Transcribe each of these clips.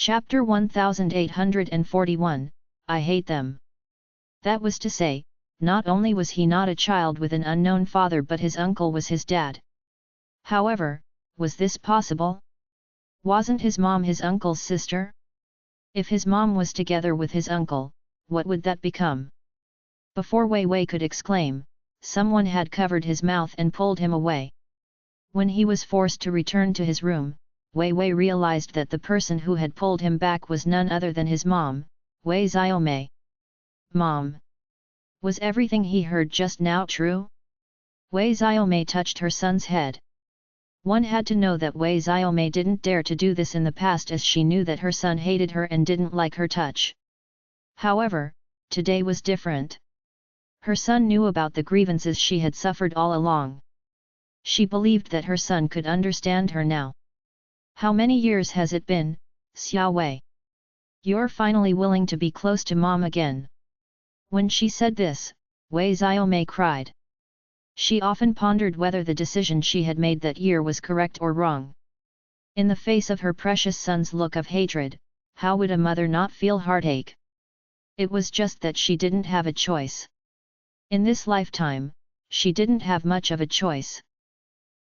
Chapter 1841, I Hate Them. That was to say, not only was he not a child with an unknown father but his uncle was his dad. However, was this possible? Wasn't his mom his uncle's sister? If his mom was together with his uncle, what would that become? Before Wei Wei could exclaim, someone had covered his mouth and pulled him away. When he was forced to return to his room, Wei Wei realized that the person who had pulled him back was none other than his mom, Wei Xiaomei. Mom! Was everything he heard just now true? Wei Xiaomei touched her son's head. One had to know that Wei Xiaomei didn't dare to do this in the past, as she knew that her son hated her and didn't like her touch. However, today was different. Her son knew about the grievances she had suffered all along. She believed that her son could understand her now. How many years has it been, Xiao Wei? You're finally willing to be close to mom again. When she said this, Wei Xiaomei cried. She often pondered whether the decision she had made that year was correct or wrong. In the face of her precious son's look of hatred, how would a mother not feel heartache? It was just that she didn't have a choice. In this lifetime, she didn't have much of a choice.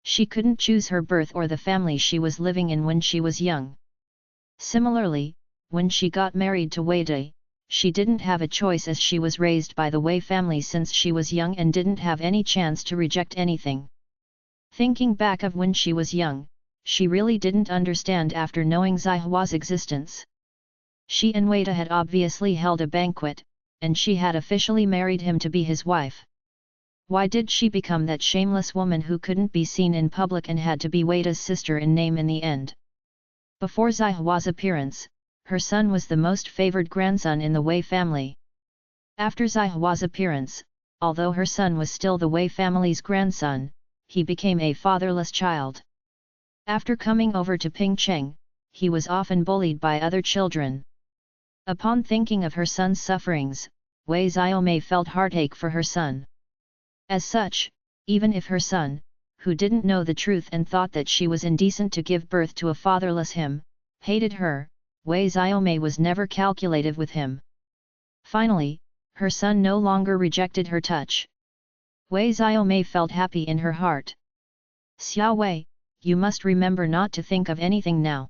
She couldn't choose her birth or the family she was living in when she was young. Similarly, when she got married to Wei Dai, she didn't have a choice, as she was raised by the Wei family since she was young and didn't have any chance to reject anything. Thinking back of when she was young, she really didn't understand after knowing Zihua's existence. She and Wei Dai had obviously held a banquet, and she had officially married him to be his wife. Why did she become that shameless woman who couldn't be seen in public and had to be Wei Dai's sister in name in the end? Before Zihua's appearance, her son was the most favored grandson in the Wei family. After Zihua's appearance, although her son was still the Wei family's grandson, he became a fatherless child. After coming over to Pingcheng, he was often bullied by other children. Upon thinking of her son's sufferings, Wei Xiaomei felt heartache for her son. As such, even if her son, who didn't know the truth and thought that she was indecent to give birth to a fatherless him, hated her, Wei Xiaomei was never calculative with him. Finally, her son no longer rejected her touch. Wei Xiaomei felt happy in her heart. Xiao Wei, you must remember not to think of anything now.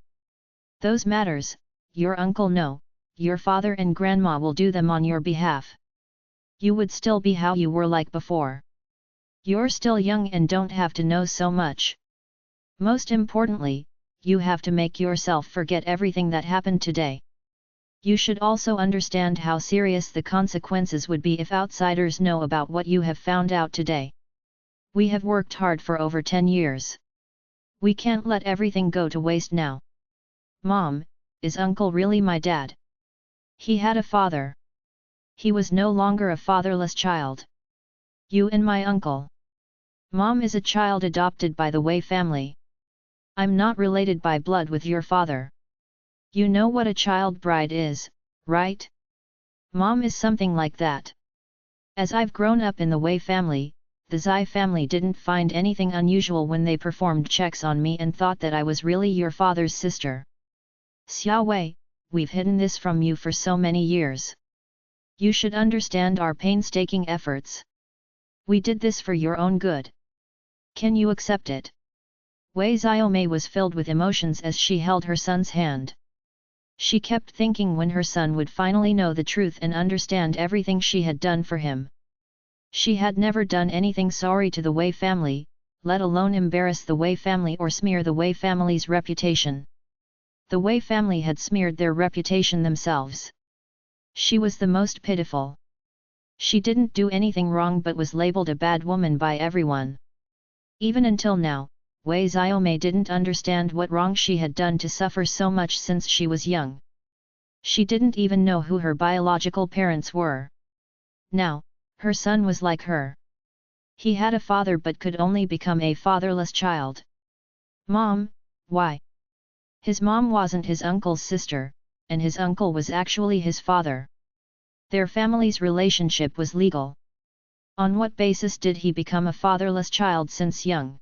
Those matters, your uncle no, your father and grandma will do them on your behalf. You would still be how you were like before. You're still young and don't have to know so much. Most importantly, you have to make yourself forget everything that happened today. You should also understand how serious the consequences would be if outsiders know about what you have found out today. We have worked hard for over 10 years. We can't let everything go to waste now. Mom, is uncle really my dad? He had a father. He was no longer a fatherless child. You and my uncle. Mom is a child adopted by the Wei family. I'm not related by blood with your father. You know what a child bride is, right? Mom is something like that. As I've grown up in the Wei family, the Zai family didn't find anything unusual when they performed checks on me and thought that I was really your father's sister. Xiao Wei, we've hidden this from you for so many years. You should understand our painstaking efforts. We did this for your own good. Can you accept it? Wei Xiaomei was filled with emotions as she held her son's hand. She kept thinking when her son would finally know the truth and understand everything she had done for him. She had never done anything sorry to the Wei family, let alone embarrass the Wei family or smear the Wei family's reputation. The Wei family had smeared their reputation themselves. She was the most pitiful. She didn't do anything wrong but was labeled a bad woman by everyone. Even until now, Wei Xiaomei didn't understand what wrong she had done to suffer so much since she was young. She didn't even know who her biological parents were. Now, her son was like her. He had a father but could only become a fatherless child. Mom, why? His mom wasn't his uncle's sister, and his uncle was actually his father. Their family's relationship was legal. On what basis did he become a fatherless child since young?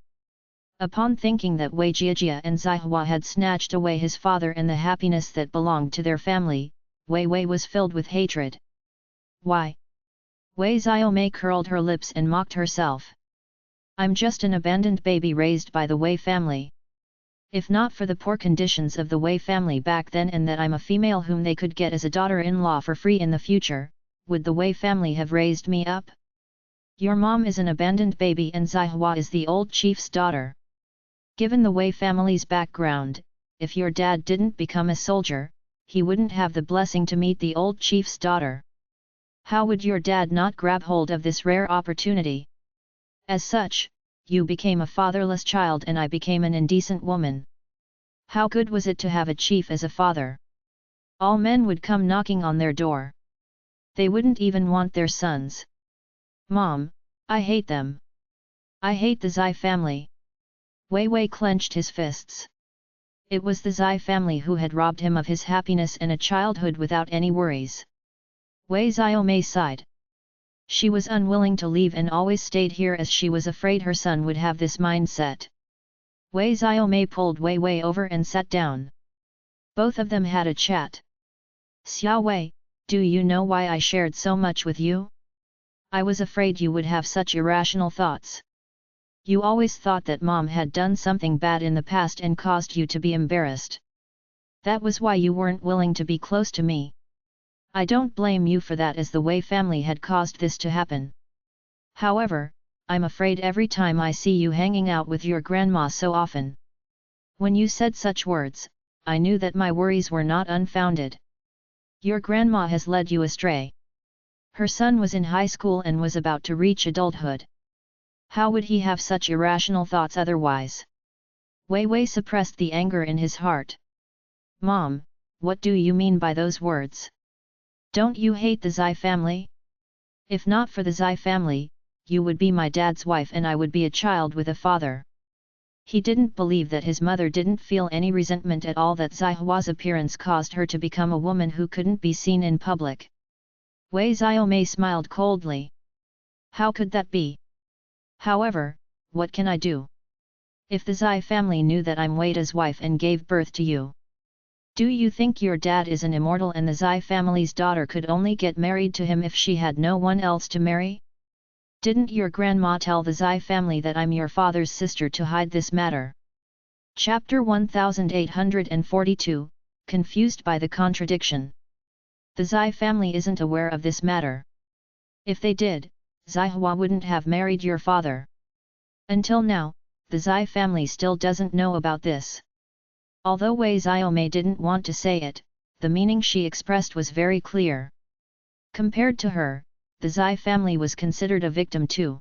Upon thinking that Wei Jiajia and Zihua had snatched away his father and the happiness that belonged to their family, Wei Wei was filled with hatred. Why? Wei Xiaomei curled her lips and mocked herself. I'm just an abandoned baby raised by the Wei family. If not for the poor conditions of the Wei family back then and that I'm a female whom they could get as a daughter-in-law for free in the future, would the Wei family have raised me up? Your mom is an abandoned baby and Zihua is the old chief's daughter. Given the Wei family's background, if your dad didn't become a soldier, he wouldn't have the blessing to meet the old chief's daughter. How would your dad not grab hold of this rare opportunity? As such, you became a fatherless child and I became an indecent woman. How good was it to have a chief as a father? All men would come knocking on their door. They wouldn't even want their sons. Mom, I hate them. I hate the Zai family. Wei Wei clenched his fists. It was the Zai family who had robbed him of his happiness and a childhood without any worries. Wei Xiaomei sighed. She was unwilling to leave and always stayed here as she was afraid her son would have this mindset. Wei Xiaomei pulled Wei Wei over and sat down. Both of them had a chat. Xiao Wei, do you know why I shared so much with you? I was afraid you would have such irrational thoughts. You always thought that mom had done something bad in the past and caused you to be embarrassed. That was why you weren't willing to be close to me. I don't blame you for that as the Wei family had caused this to happen. However, I'm afraid every time I see you hanging out with your grandma so often. When you said such words, I knew that my worries were not unfounded. Your grandma has led you astray. Her son was in high school and was about to reach adulthood. How would he have such irrational thoughts otherwise? Wei Wei suppressed the anger in his heart. Mom, what do you mean by those words? Don't you hate the Zai family? If not for the Zai family, you would be my dad's wife and I would be a child with a father. He didn't believe that his mother didn't feel any resentment at all that Zihua's appearance caused her to become a woman who couldn't be seen in public. Wei Xiaomei smiled coldly. How could that be? However, what can I do? If the Zai family knew that I'm Weida's wife and gave birth to you, do you think your dad is an immortal and the Zai family's daughter could only get married to him if she had no one else to marry? Didn't your grandma tell the Zai family that I'm your father's sister to hide this matter? Chapter 1842, Confused by the Contradiction. The Zai family isn't aware of this matter. If they did, Zihua wouldn't have married your father. Until now, the Zai family still doesn't know about this. Although Wei Xiaomei didn't want to say it, the meaning she expressed was very clear. Compared to her, the Zai family was considered a victim too.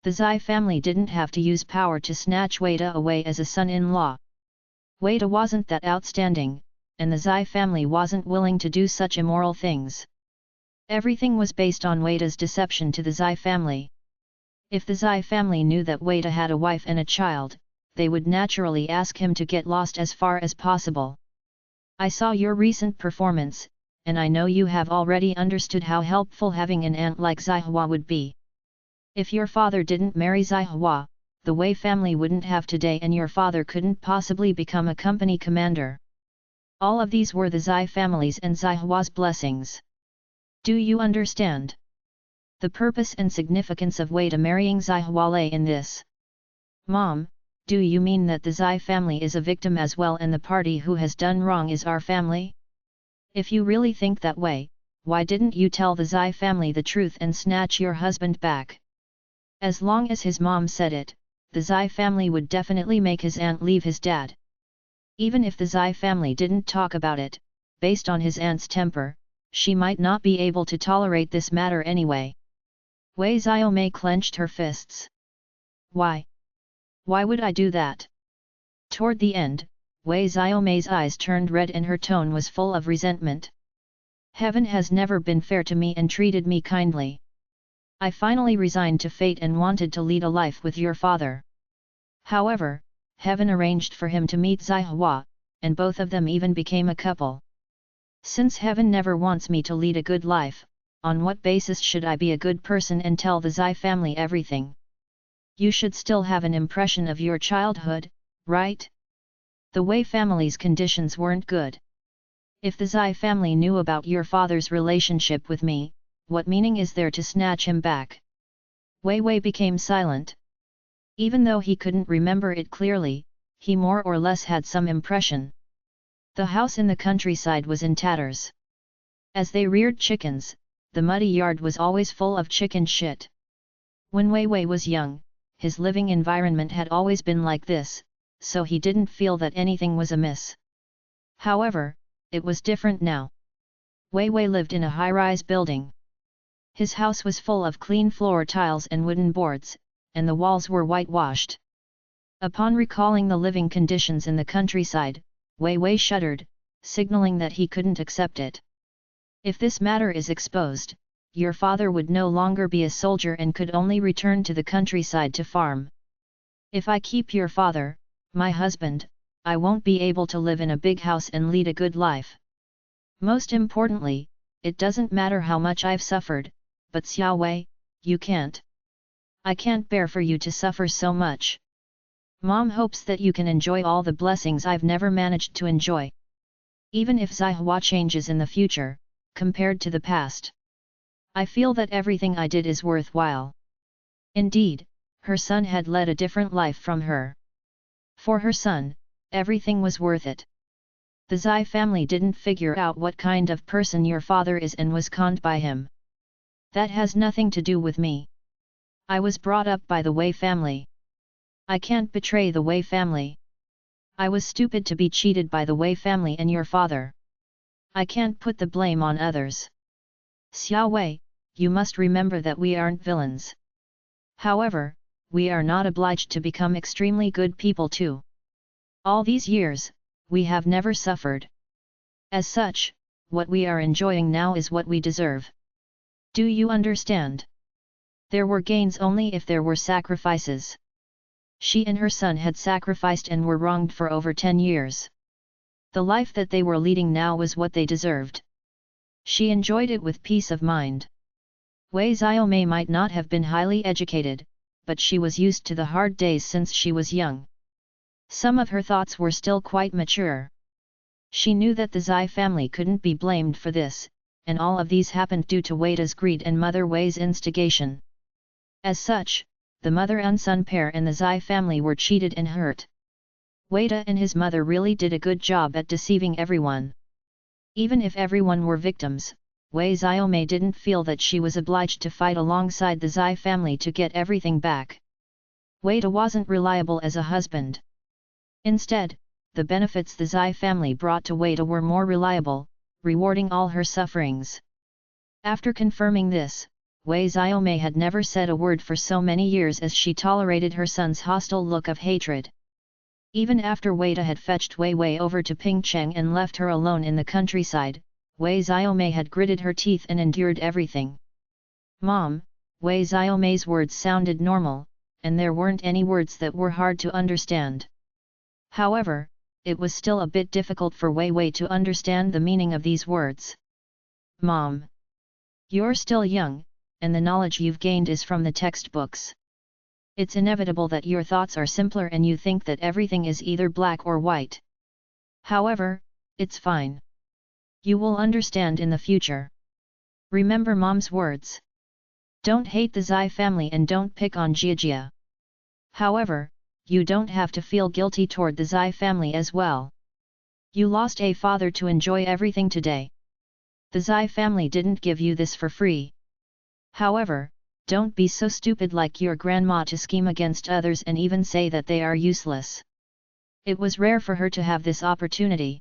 The Zai family didn't have to use power to snatch Weida away as a son-in-law. Weida wasn't that outstanding, and the Zai family wasn't willing to do such immoral things. Everything was based on Weida's deception to the Zai family. If the Zai family knew that Weida had a wife and a child, they would naturally ask him to get lost as far as possible. I saw your recent performance, and I know you have already understood how helpful having an aunt like Zihua would be. If your father didn't marry Zihua, the Wei family wouldn't have today and your father couldn't possibly become a company commander. All of these were the Zai family's and Zihua's blessings. Do you understand? The purpose and significance of Weida marrying Zihua lay in this. Mom, do you mean that the Zai family is a victim as well and the party who has done wrong is our family? If you really think that way, why didn't you tell the Zai family the truth and snatch your husband back? As long as his mom said it, the Zai family would definitely make his aunt leave his dad. Even if the Zai family didn't talk about it, based on his aunt's temper, she might not be able to tolerate this matter anyway. Wei Xiaomei clenched her fists. Why? Why would I do that? Toward the end, Wei Xiaomei's eyes turned red and her tone was full of resentment. Heaven has never been fair to me and treated me kindly. I finally resigned to fate and wanted to lead a life with your father. However, heaven arranged for him to meet Zihua, and both of them even became a couple. Since heaven never wants me to lead a good life, on what basis should I be a good person and tell the Zai family everything? You should still have an impression of your childhood, right? The Wei family's conditions weren't good. If the Zai family knew about your father's relationship with me, what meaning is there to snatch him back? Wei Wei became silent. Even though he couldn't remember it clearly, he more or less had some impression. The house in the countryside was in tatters. As they reared chickens, the muddy yard was always full of chicken shit. When Wei Wei was young, his living environment had always been like this, so he didn't feel that anything was amiss. However, it was different now. Wei Wei lived in a high-rise building. His house was full of clean floor tiles and wooden boards, and the walls were whitewashed. Upon recalling the living conditions in the countryside, Wei Wei shuddered, signaling that he couldn't accept it. If this matter is exposed, your father would no longer be a soldier and could only return to the countryside to farm. If I keep your father, my husband, I won't be able to live in a big house and lead a good life. Most importantly, it doesn't matter how much I've suffered, but Xiao Wei, you can't. I can't bear for you to suffer so much. Mom hopes that you can enjoy all the blessings I've never managed to enjoy. Even if Zihua changes in the future, compared to the past, I feel that everything I did is worthwhile. Indeed, her son had led a different life from her. For her son, everything was worth it. The Zai family didn't figure out what kind of person your father is and was conned by him. That has nothing to do with me. I was brought up by the Wei family. I can't betray the Wei family. I was stupid to be cheated by the Wei family and your father. I can't put the blame on others. Xiao Wei, you must remember that we aren't villains. However, we are not obliged to become extremely good people too. All these years, we have never suffered. As such, what we are enjoying now is what we deserve. Do you understand? There were gains only if there were sacrifices. She and her son had sacrificed and were wronged for over 10 years. The life that they were leading now was what they deserved. She enjoyed it with peace of mind. Wei Xiaomei might not have been highly educated, but she was used to the hard days since she was young. Some of her thoughts were still quite mature. She knew that the Zai family couldn't be blamed for this, and all of these happened due to Weida's greed and Mother Wei's instigation. As such, the mother and son pair and the Zai family were cheated and hurt. Weida and his mother really did a good job at deceiving everyone. Even if everyone were victims, Wei Xiaomei didn't feel that she was obliged to fight alongside the Zai family to get everything back. Weida wasn't reliable as a husband. Instead, the benefits the Zai family brought to Weida were more reliable, rewarding all her sufferings. After confirming this, Wei Xiaomei had never said a word for so many years as she tolerated her son's hostile look of hatred. Even after Weida had fetched Wei Wei over to Pingcheng and left her alone in the countryside, Wei Xiaomei had gritted her teeth and endured everything. Mom, Wei Xiaomei's words sounded normal, and there weren't any words that were hard to understand. However, it was still a bit difficult for Wei Wei to understand the meaning of these words. Mom, you're still young, and the knowledge you've gained is from the textbooks. It's inevitable that your thoughts are simpler and you think that everything is either black or white. However, it's fine. You will understand in the future. Remember Mom's words. Don't hate the Zai family and don't pick on Jiajia. However, you don't have to feel guilty toward the Zai family as well. You lost a father to enjoy everything today. The Zai family didn't give you this for free. However, don't be so stupid like your grandma to scheme against others and even say that they are useless. It was rare for her to have this opportunity.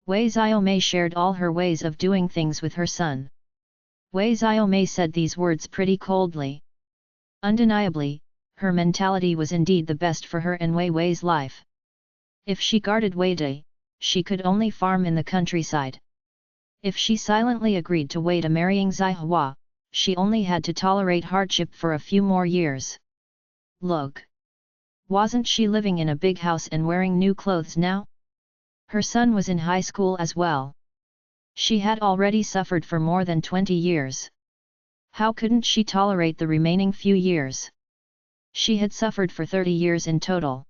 Wei Xiaomei shared all her ways of doing things with her son. Wei Xiaomei said these words pretty coldly. Undeniably, her mentality was indeed the best for her and Wei Wei's life. If she guarded Weida, she could only farm in the countryside. If she silently agreed to Weida marrying Zihua, she only had to tolerate hardship for a few more years. Look! Wasn't she living in a big house and wearing new clothes now? Her son was in high school as well. She had already suffered for more than 20 years. How couldn't she tolerate the remaining few years? She had suffered for 30 years in total.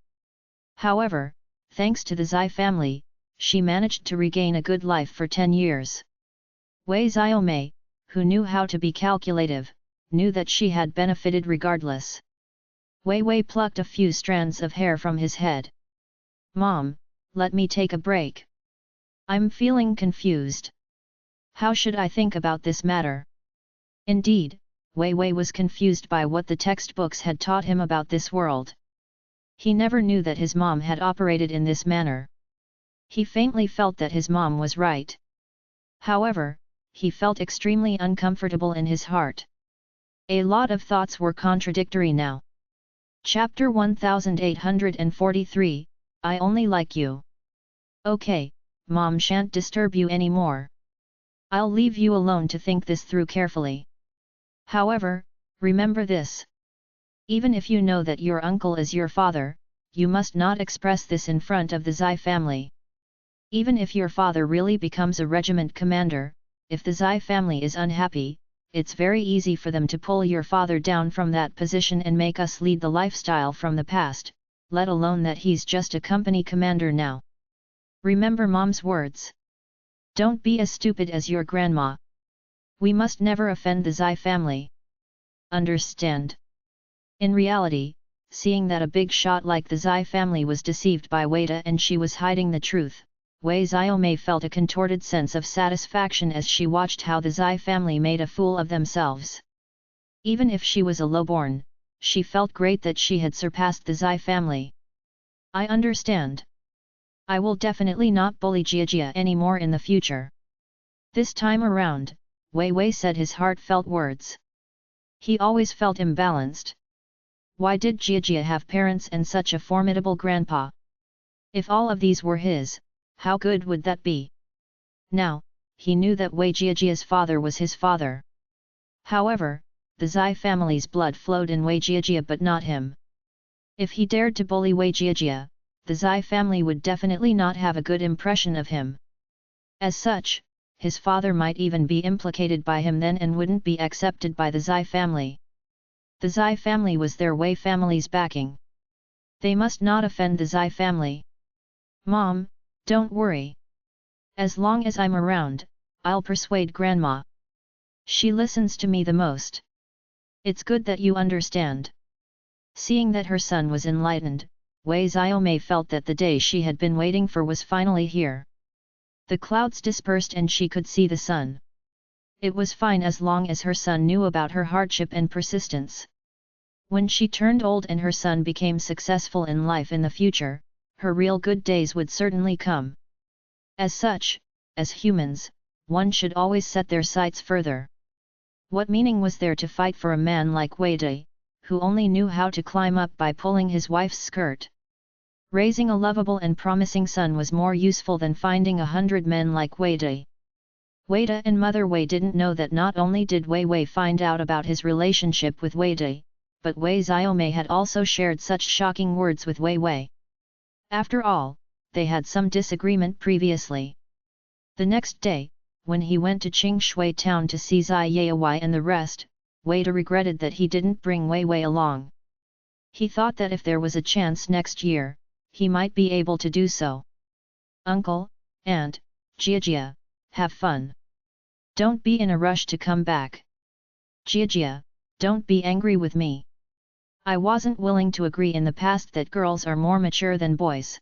However, thanks to the Zai family, she managed to regain a good life for 10 years. Wei Xiaomei, who knew how to be calculative, knew that she had benefited regardless. Wei Wei plucked a few strands of hair from his head. "Mom, let me take a break. I'm feeling confused. How should I think about this matter?" Indeed, Wei Wei was confused by what the textbooks had taught him about this world. He never knew that his mom had operated in this manner. He faintly felt that his mom was right. However, he felt extremely uncomfortable in his heart. A lot of thoughts were contradictory now. Chapter 1843, I Only Like You. "Okay, Mom shan't disturb you anymore. I'll leave you alone to think this through carefully. However, remember this. Even if you know that your uncle is your father, you must not express this in front of the Zai family. Even if your father really becomes a regiment commander, if the Zai family is unhappy, it's very easy for them to pull your father down from that position and make us lead the lifestyle from the past, let alone that he's just a company commander now. Remember Mom's words. Don't be as stupid as your grandma. We must never offend the Zai family. Understand?" In reality, seeing that a big shot like the Zai family was deceived by Weida and she was hiding the truth, Wei Xiaomei felt a contorted sense of satisfaction as she watched how the Zai family made a fool of themselves. Even if she was a lowborn, she felt great that she had surpassed the Zai family. "I understand. I will definitely not bully Jiajia anymore in the future." This time around, Wei Wei said his heartfelt words. He always felt imbalanced. Why did Jiajia have parents and such a formidable grandpa? If all of these were his, how good would that be? Now, he knew that Wei Jiajia's father was his father. However, the Zai family's blood flowed in Wei Jiajia but not him. If he dared to bully Wei Jiajia, the Zai family would definitely not have a good impression of him. As such, his father might even be implicated by him then and wouldn't be accepted by the Zai family. The Zai family was their Wei family's backing. They must not offend the Zai family. "Mom, don't worry. As long as I'm around, I'll persuade Grandma. She listens to me the most. It's good that you understand." Seeing that her son was enlightened, Wei Xiaomei felt that the day she had been waiting for was finally here. The clouds dispersed and she could see the sun. It was fine as long as her son knew about her hardship and persistence. When she turned old and her son became successful in life in the future, her real good days would certainly come. As such, as humans, one should always set their sights further. What meaning was there to fight for a man like Wei Dai, who only knew how to climb up by pulling his wife's skirt? Raising a lovable and promising son was more useful than finding 100 men like Wei Dai. Weida and Mother Wei didn't know that not only did Wei Wei find out about his relationship with Wei Dai, but Wei Xiaomei had also shared such shocking words with Wei Wei. After all, they had some disagreement previously. The next day, when he went to Qingshui town to see Zai Yayawai and the rest, Weida regretted that he didn't bring Wei Wei along. He thought that if there was a chance next year, he might be able to do so. "Uncle, Aunt, Jiajia, have fun. Don't be in a rush to come back. Jiajia, don't be angry with me. I wasn't willing to agree in the past that girls are more mature than boys.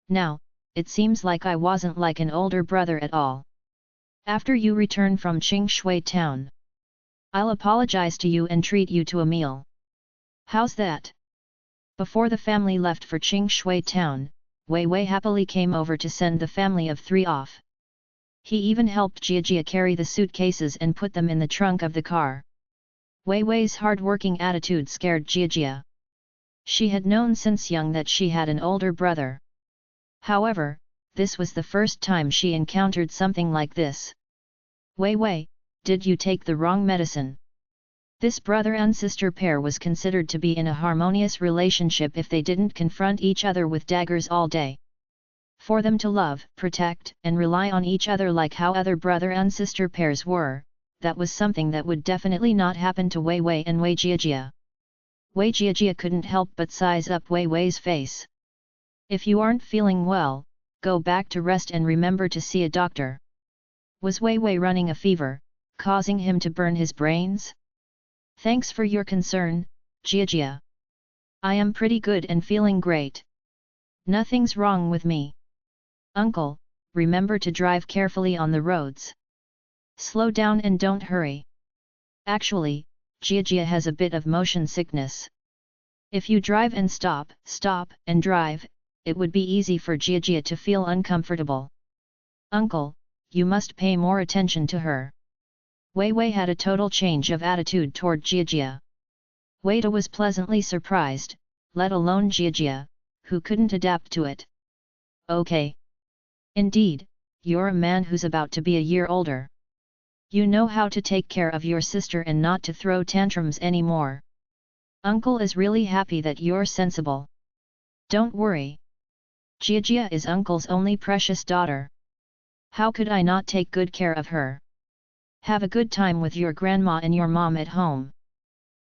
Now, it seems like I wasn't like an older brother at all. After you return from Qingshui town, I'll apologize to you and treat you to a meal. How's that?" Before the family left for Qingshui town, Wei Wei happily came over to send the family of 3 off. He even helped Jiajia carry the suitcases and put them in the trunk of the car. Wei Wei's hard-working attitude scared Jiajia. She had known since young that she had an older brother. However, this was the first time she encountered something like this. "Wei Wei, did you take the wrong medicine?" This brother and sister pair was considered to be in a harmonious relationship if they didn't confront each other with daggers all day. For them to love, protect, and rely on each other like how other brother and sister pairs were, that was something that would definitely not happen to Wei Wei and Wei Jiajia. Wei Jiajia couldn't help but size up Wei Wei's face. If you aren't feeling well, go back to rest and remember to see a doctor. Was Wei Wei running a fever, causing him to burn his brains? Thanks for your concern, Jiajia. I am pretty good and feeling great. Nothing's wrong with me. Uncle, remember to drive carefully on the roads. Slow down and don't hurry. Actually, Jiajia has a bit of motion sickness. If you drive and stop and drive, it would be easy for Jiajia to feel uncomfortable. Uncle, you must pay more attention to her. Wei Wei had a total change of attitude toward Jiajia. Weida was pleasantly surprised, let alone Jiajia, who couldn't adapt to it. Okay. Indeed, you're a man who's about to be a year older. You know how to take care of your sister and not to throw tantrums anymore. Uncle is really happy that you're sensible. Don't worry. Jiajia is Uncle's only precious daughter. How could I not take good care of her? Have a good time with your grandma and your mom at home.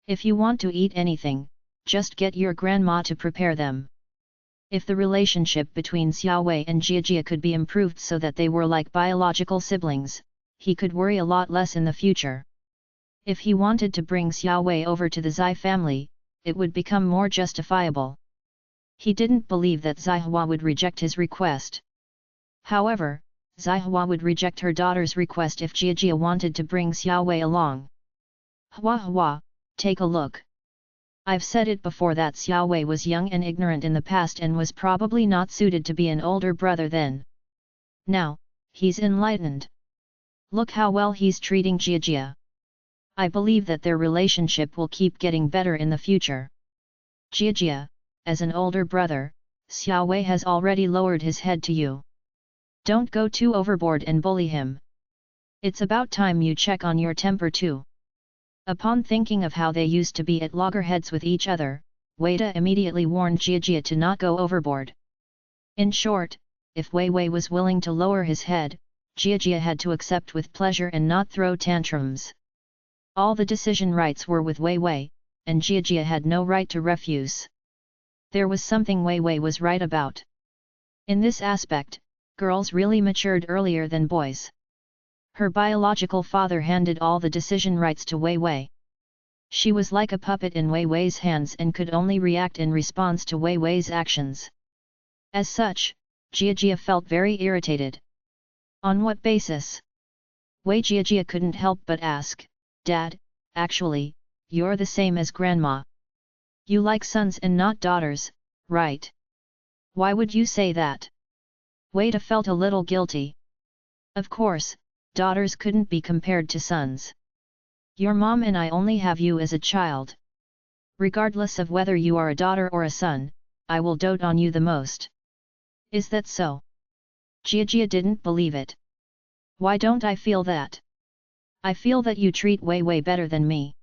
If you want to eat anything, just get your grandma to prepare them. If the relationship between Xiao Wei and Jiajia could be improved so that they were like biological siblings, he could worry a lot less in the future. If he wanted to bring Xiao Wei over to the Zai family, it would become more justifiable. He didn't believe that Zai would reject his request. However, Zai would reject her daughter's request if Jiajia wanted to bring Xiao Wei along. Hua, take a look. I've said it before that Xiao Wei was young and ignorant in the past and was probably not suited to be an older brother then. Now, he's enlightened. Look how well he's treating Jiajia. I believe that their relationship will keep getting better in the future. Jiajia, as an older brother, Xiao Wei has already lowered his head to you. Don't go too overboard and bully him. It's about time you check on your temper too. Upon thinking of how they used to be at loggerheads with each other, Weida immediately warned Jiajia to not go overboard. In short, if Wei Wei was willing to lower his head, Jiajia had to accept with pleasure and not throw tantrums. All the decision rights were with Wei Wei, and Jiajia had no right to refuse. There was something Wei Wei was right about. In this aspect, girls really matured earlier than boys. Her biological father handed all the decision rights to Wei Wei. She was like a puppet in Wei Wei's hands and could only react in response to Wei Wei's actions. As such, Jiajia felt very irritated. On what basis? Wei Jiajia couldn't help but ask, Dad, actually, you're the same as Grandma. You like sons and not daughters, right? Why would you say that? Weida felt a little guilty. Of course, daughters couldn't be compared to sons. Your mom and I only have you as a child. Regardless of whether you are a daughter or a son, I will dote on you the most. Is that so? Jiajia didn't believe it. Why don't I feel that? I feel that you treat Wei Wei better than me.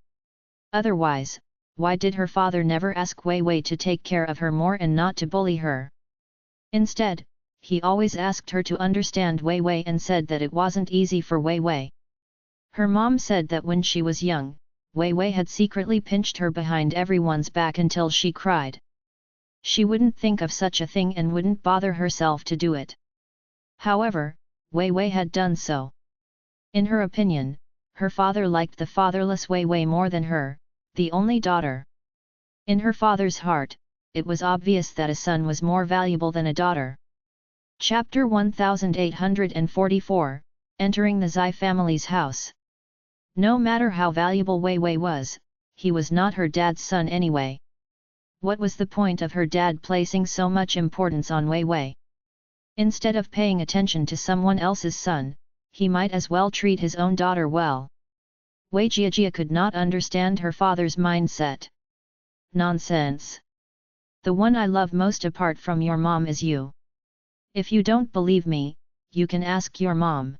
Otherwise, why did her father never ask Wei Wei to take care of her more and not to bully her? Instead, he always asked her to understand Wei Wei and said that it wasn't easy for Wei Wei. Her mom said that when she was young, Wei Wei had secretly pinched her behind everyone's back until she cried. She wouldn't think of such a thing and wouldn't bother herself to do it. However, Wei Wei had done so. In her opinion, her father liked the fatherless Wei Wei more than her, the only daughter. In her father's heart, it was obvious that a son was more valuable than a daughter. Chapter 1844, Entering the Zai family's house. No matter how valuable Wei Wei was, he was not her dad's son anyway. What was the point of her dad placing so much importance on Wei Wei? Instead of paying attention to someone else's son, he might as well treat his own daughter well. Wei Jiajia could not understand her father's mindset. Nonsense! The one I love most apart from your mom is you. If you don't believe me, you can ask your mom.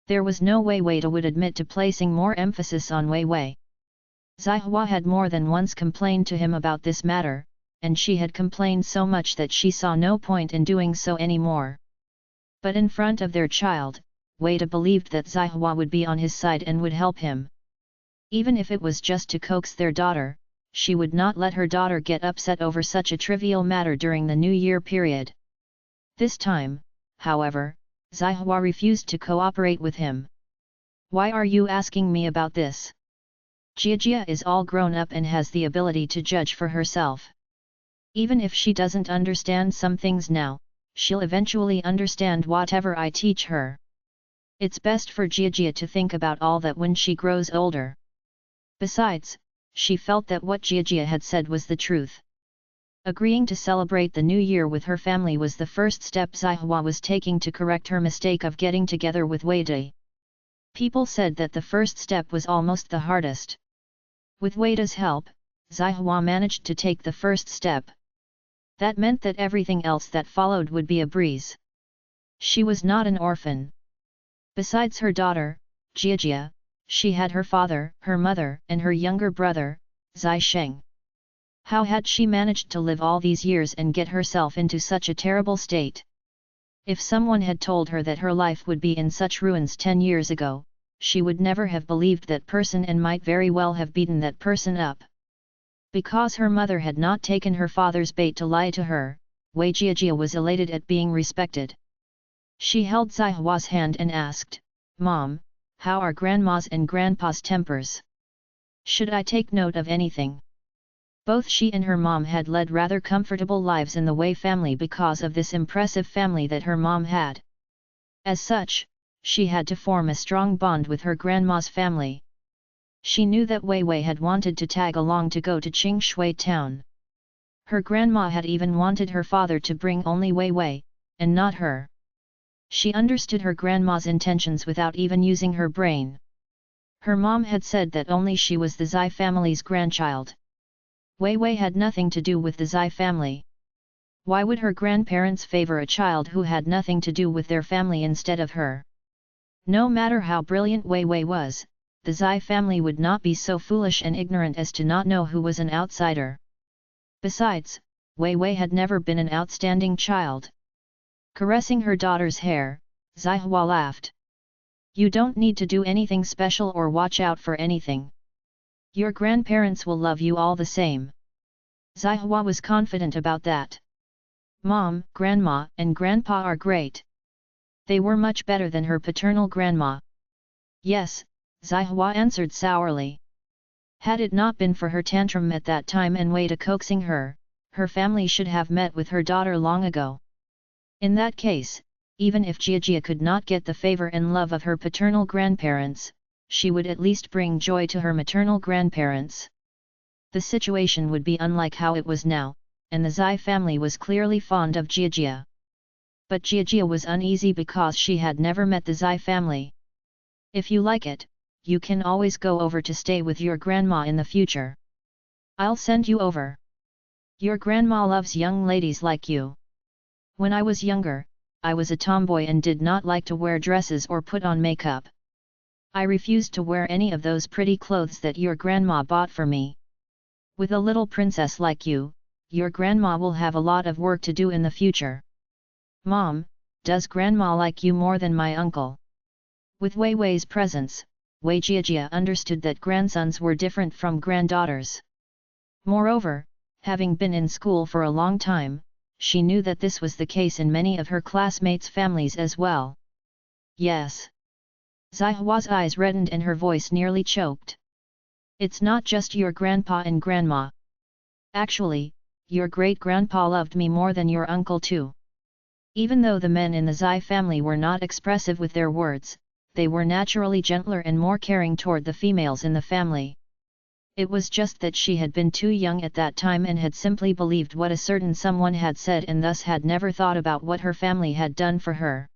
There was no way Weida would admit to placing more emphasis on Wei Wei. Zihua had more than once complained to him about this matter, and she had complained so much that she saw no point in doing so anymore. But in front of their child, Weida believed that Zihua would be on his side and would help him. Even if it was just to coax their daughter, she would not let her daughter get upset over such a trivial matter during the New Year period. This time, however, Zihua refused to cooperate with him. "Why are you asking me about this? Jiajia is all grown up and has the ability to judge for herself. Even if she doesn't understand some things now, she'll eventually understand whatever I teach her. It's best for Jiajia to think about all that when she grows older." Besides, she felt that what Jiajia had said was the truth. Agreeing to celebrate the new year with her family was the first step Zihua was taking to correct her mistake of getting together with Wei De. People said that the first step was almost the hardest. With Wei De's help, Zihua managed to take the first step. That meant that everything else that followed would be a breeze. She was not an orphan. Besides her daughter, Jiajia, she had her father, her mother, and her younger brother, Zai Sheng. How had she managed to live all these years and get herself into such a terrible state? If someone had told her that her life would be in such ruins 10 years ago, she would never have believed that person and might very well have beaten that person up. Because her mother had not taken her father's bait to lie to her, Wei Jiajia was elated at being respected. She held Zihua's hand and asked, "Mom, how are grandma's and grandpa's tempers? Should I take note of anything?" Both she and her mom had led rather comfortable lives in the Wei family because of this impressive family that her mom had. As such, she had to form a strong bond with her grandma's family. She knew that Wei Wei had wanted to tag along to go to Qingshui town. Her grandma had even wanted her father to bring only Wei Wei, and not her. She understood her grandma's intentions without even using her brain. Her mom had said that only she was the Zai family's grandchild. Wei Wei had nothing to do with the Zai family. Why would her grandparents favor a child who had nothing to do with their family instead of her? No matter how brilliant Wei Wei was, the Zai family would not be so foolish and ignorant as to not know who was an outsider. Besides, Wei Wei had never been an outstanding child. Caressing her daughter's hair, Zihua laughed. "You don't need to do anything special or watch out for anything. Your grandparents will love you all the same." Zihua was confident about that. Mom, Grandma, and Grandpa are great. They were much better than her paternal grandma. "Yes," Zihua answered sourly. Had it not been for her tantrum at that time and Wei De coaxing her, her family should have met with her daughter long ago. In that case, even if Jiajia could not get the favor and love of her paternal grandparents, she would at least bring joy to her maternal grandparents. The situation would be unlike how it was now, and the Zai family was clearly fond of Jiajia. But Jiajia was uneasy because she had never met the Zai family. "If you like it, you can always go over to stay with your grandma in the future. I'll send you over. Your grandma loves young ladies like you. When I was younger, I was a tomboy and did not like to wear dresses or put on makeup. I refused to wear any of those pretty clothes that your grandma bought for me. With a little princess like you, your grandma will have a lot of work to do in the future." "Mom, does grandma like you more than my uncle?" With Wei Wei's presence, Wei Jiajia understood that grandsons were different from granddaughters. Moreover, having been in school for a long time, she knew that this was the case in many of her classmates' families as well. "Yes." Zihua's eyes reddened and her voice nearly choked. "It's not just your grandpa and grandma. Actually, your great-grandpa loved me more than your uncle too." Even though the men in the Zai family were not expressive with their words, they were naturally gentler and more caring toward the females in the family. It was just that she had been too young at that time and had simply believed what a certain someone had said and thus had never thought about what her family had done for her.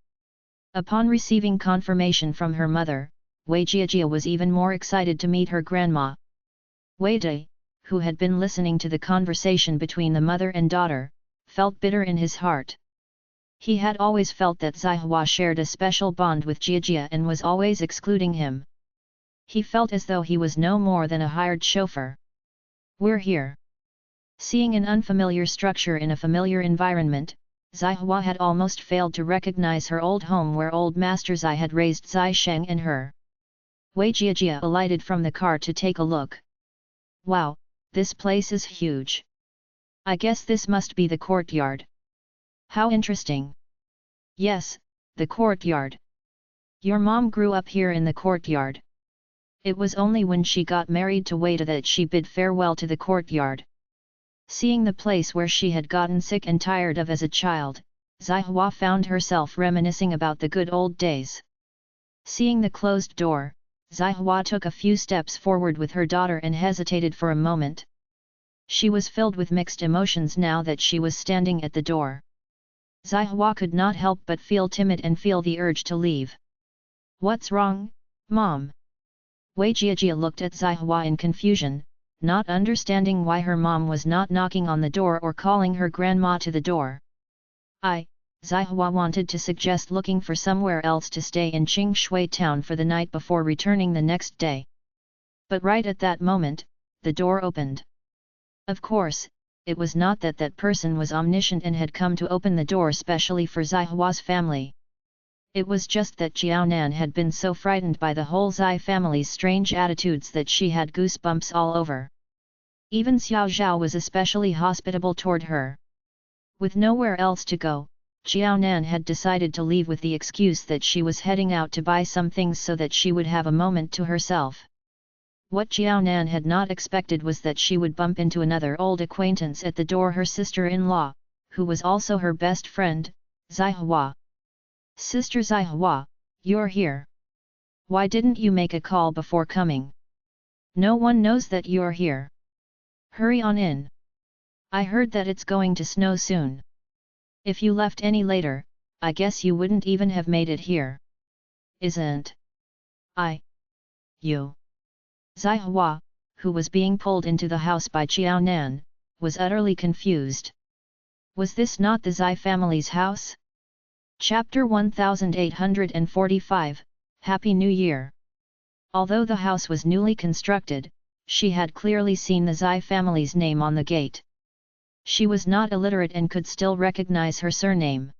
Upon receiving confirmation from her mother, Wei Jiajia was even more excited to meet her grandma. Wei De, who had been listening to the conversation between the mother and daughter, felt bitter in his heart. He had always felt that Zihua shared a special bond with Jiajia and was always excluding him. He felt as though he was no more than a hired chauffeur. "We're here." Seeing an unfamiliar structure in a familiar environment, Zihua had almost failed to recognize her old home where old Master Zai had raised Zai Sheng and her. Wei Jiajia alighted from the car to take a look. "Wow, this place is huge. I guess this must be the courtyard. How interesting. Yes, the courtyard. Your mom grew up here in the courtyard. It was only when she got married to Wada that she bid farewell to the courtyard. Seeing the place where she had gotten sick and tired of as a child, Zihua found herself reminiscing about the good old days. Seeing the closed door, Zihua took a few steps forward with her daughter and hesitated for a moment. She was filled with mixed emotions now that she was standing at the door. Zihua could not help but feel timid and feel the urge to leave. What's wrong, Mom? Wei Jiajia looked at Zihua in confusion, not understanding why her mom was not knocking on the door or calling her grandma to the door. Zihua wanted to suggest looking for somewhere else to stay in Qingshui town for the night before returning the next day. But right at that moment, the door opened. Of course, it was not that that person was omniscient and had come to open the door specially for Zihua's family. It was just that Jiaonan had been so frightened by the whole Zai family's strange attitudes that she had goosebumps all over. Even Xiao Zhao was especially hospitable toward her. With nowhere else to go, Jiaonan had decided to leave with the excuse that she was heading out to buy some things so that she would have a moment to herself. What Jiaonan had not expected was that she would bump into another old acquaintance at the door, her sister-in-law, who was also her best friend, Zihua. Sister Zihua, you're here. Why didn't you make a call before coming? No one knows that you're here. Hurry on in. I heard that it's going to snow soon. If you left any later, I guess you wouldn't even have made it here. Isn't you? Zihua, who was being pulled into the house by Jiaonan, was utterly confused. Was this not the Zai family's house? Chapter 1845, Happy New Year. Although the house was newly constructed, she had clearly seen the Zai family's name on the gate. She was not illiterate and could still recognize her surname.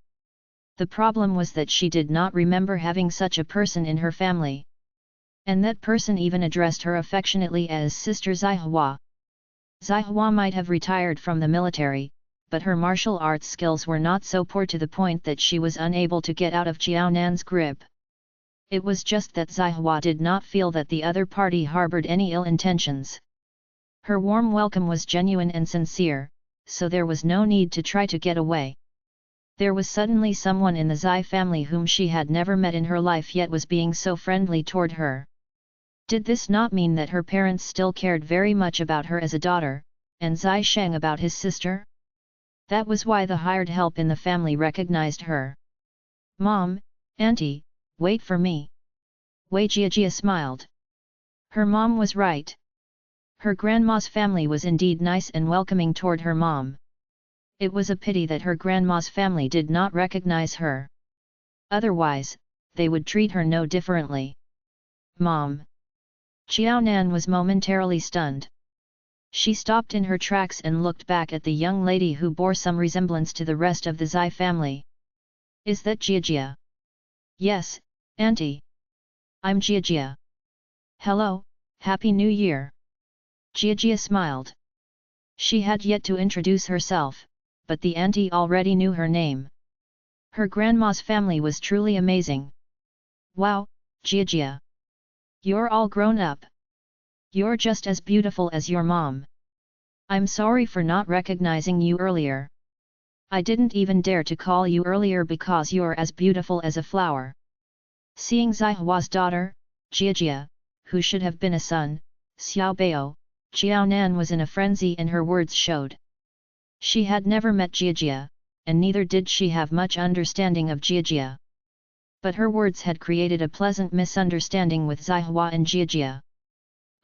The problem was that she did not remember having such a person in her family. And that person even addressed her affectionately as Sister Zihua. Zihua might have retired from the military, but her martial arts skills were not so poor to the point that she was unable to get out of Jiaonan's grip. It was just that Zihua did not feel that the other party harbored any ill intentions. Her warm welcome was genuine and sincere, so there was no need to try to get away. There was suddenly someone in the Zai family whom she had never met in her life yet was being so friendly toward her. Did this not mean that her parents still cared very much about her as a daughter, and Zai Sheng about his sister? That was why the hired help in the family recognized her. Mom, Auntie, wait for me. Wei Jiajia smiled. Her mom was right. Her grandma's family was indeed nice and welcoming toward her mom. It was a pity that her grandma's family did not recognize her. Otherwise, they would treat her no differently. Mom. Jiaonan was momentarily stunned. She stopped in her tracks and looked back at the young lady who bore some resemblance to the rest of the Zai family. Is that Jiajia? Yes, Auntie. I'm Jiajia. Hello, Happy New Year. Jiajia smiled. She had yet to introduce herself, but the auntie already knew her name. Her grandma's family was truly amazing. Wow, Jiajia. You're all grown up. You're just as beautiful as your mom. I'm sorry for not recognizing you earlier. I didn't even dare to call you earlier because you're as beautiful as a flower. Seeing Zihua's daughter, Jiajia, who should have been a son, Xiao Bao, Jiaonan was in a frenzy and her words showed. She had never met Jiajia, and neither did she have much understanding of Jiajia. But her words had created a pleasant misunderstanding with Zihua and Jiajia.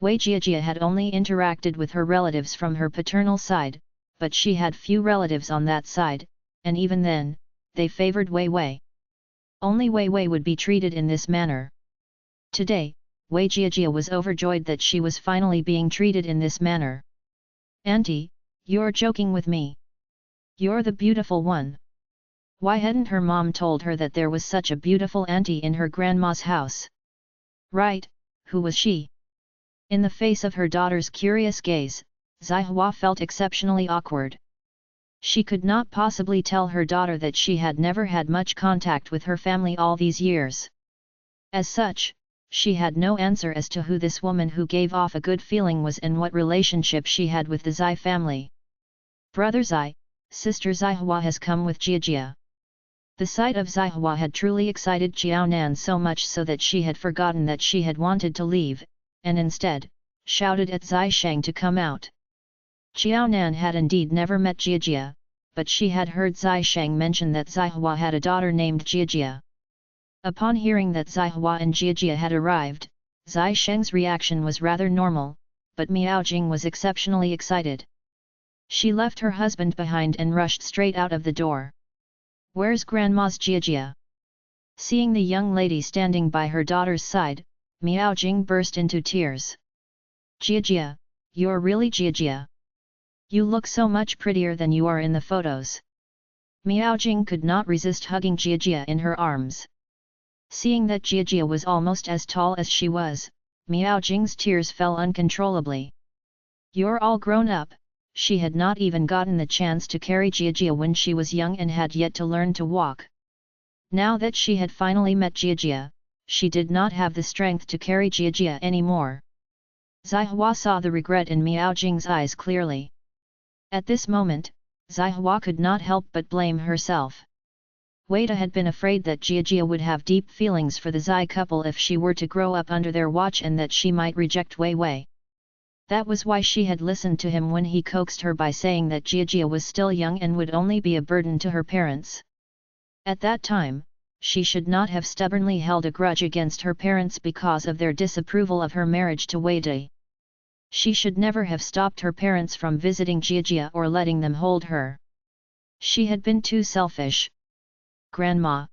Wei Jiajia had only interacted with her relatives from her paternal side, but she had few relatives on that side, and even then, they favored Wei Wei. Only Wei Wei would be treated in this manner. Today, Wei Jiajia was overjoyed that she was finally being treated in this manner. Auntie, you're joking with me. You're the beautiful one. Why hadn't her mom told her that there was such a beautiful auntie in her grandma's house? Right, who was she? In the face of her daughter's curious gaze, Zihua felt exceptionally awkward. She could not possibly tell her daughter that she had never had much contact with her family all these years. As such, she had no answer as to who this woman who gave off a good feeling was and what relationship she had with the Zai family. Brother Zai, sister Zihua has come with Jiajia. The sight of Zihua had truly excited Jiaonan so much so that she had forgotten that she had wanted to leave, and instead, shouted at Zai Sheng to come out. Jiaonan had indeed never met Jiajia, but she had heard Zai Sheng mention that Zihua had a daughter named Jiajia. Upon hearing that Zihua and Jiajia had arrived, Zai Sheng's reaction was rather normal, but Miao Jing was exceptionally excited. She left her husband behind and rushed straight out of the door. "Where's Grandma's Jiajia?" Seeing the young lady standing by her daughter's side, Miao Jing burst into tears. "Jiajia, you're really Jiajia. You look so much prettier than you are in the photos." Miao Jing could not resist hugging Jiajia in her arms. Seeing that Jiajia was almost as tall as she was, Miao Jing's tears fell uncontrollably. "You're all grown up." She had not even gotten the chance to carry Jiajia when she was young and had yet to learn to walk. Now that she had finally met Jiajia, she did not have the strength to carry Jiajia anymore. Zihua saw the regret in Miao Jing's eyes clearly. At this moment, Zihua could not help but blame herself. Weida had been afraid that Jiajia would have deep feelings for the Zai couple if she were to grow up under their watch and that she might reject Wei Wei. That was why she had listened to him when he coaxed her by saying that Jiajia was still young and would only be a burden to her parents. At that time, she should not have stubbornly held a grudge against her parents because of their disapproval of her marriage to Wei Dai. She should never have stopped her parents from visiting Jiajia or letting them hold her. She had been too selfish. Grandma.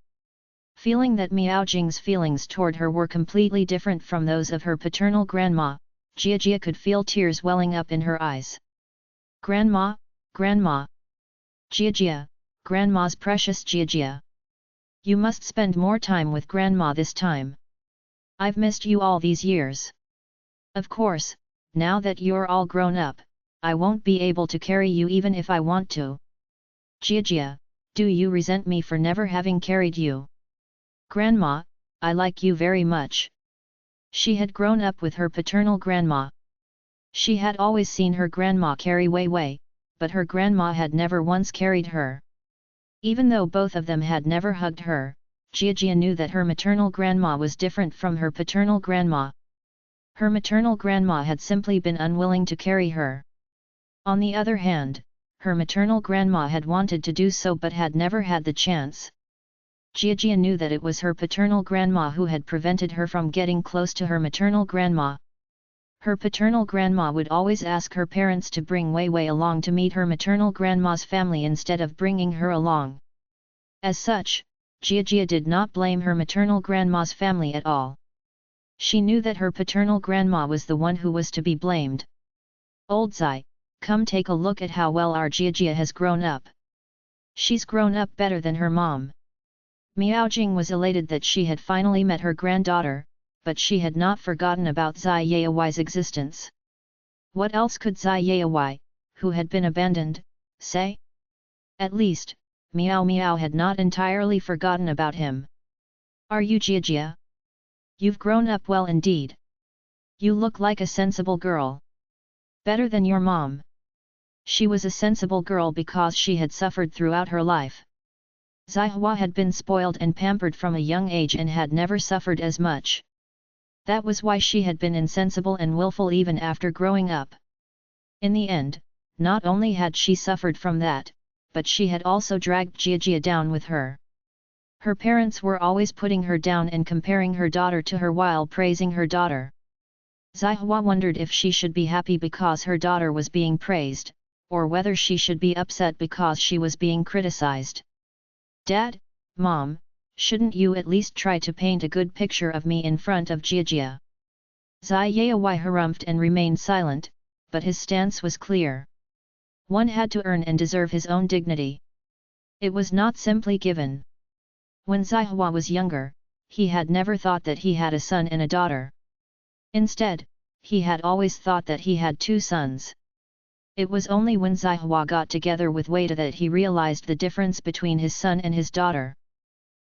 Feeling that Miao Jing's feelings toward her were completely different from those of her paternal grandma, Jiajia could feel tears welling up in her eyes. "Grandma, Grandma! Jiajia, Grandma's precious Jiajia! You must spend more time with Grandma this time. I've missed you all these years. Of course, now that you're all grown up, I won't be able to carry you even if I want to. Jiajia, do you resent me for never having carried you? Grandma, I like you very much." She had grown up with her paternal grandma. She had always seen her grandma carry Wei Wei, but her grandma had never once carried her. Even though both of them had never hugged her, Jiajia knew that her maternal grandma was different from her paternal grandma. Her maternal grandma had simply been unwilling to carry her. On the other hand, her maternal grandma had wanted to do so but had never had the chance. Jiajia knew that it was her paternal grandma who had prevented her from getting close to her maternal grandma. Her paternal grandma would always ask her parents to bring Wei Wei along to meet her maternal grandma's family instead of bringing her along. As such, Jiajia did not blame her maternal grandma's family at all. She knew that her paternal grandma was the one who was to be blamed. "Old Zai, come take a look at how well our Jiajia has grown up. She's grown up better than her mom." Miao Jing was elated that she had finally met her granddaughter, but she had not forgotten about Zai Yaowai's existence. What else could Zai Yaowai, who had been abandoned, say? At least, Miao Miao had not entirely forgotten about him. "Are you Jiajia? You've grown up well indeed. You look like a sensible girl. Better than your mom." She was a sensible girl because she had suffered throughout her life. Zihua had been spoiled and pampered from a young age and had never suffered as much. That was why she had been insensible and willful even after growing up. In the end, not only had she suffered from that, but she had also dragged Jiajia down with her. Her parents were always putting her down and comparing her daughter to her while praising her daughter. Zihua wondered if she should be happy because her daughter was being praised, or whether she should be upset because she was being criticized. "Dad, Mom, shouldn't you at least try to paint a good picture of me in front of Jiajia?" Zai Yaowai harumphed and remained silent, but his stance was clear. One had to earn and deserve his own dignity. It was not simply given. When Zihua was younger, he had never thought that he had a son and a daughter. Instead, he had always thought that he had two sons. It was only when Zihua got together with Weida that he realized the difference between his son and his daughter.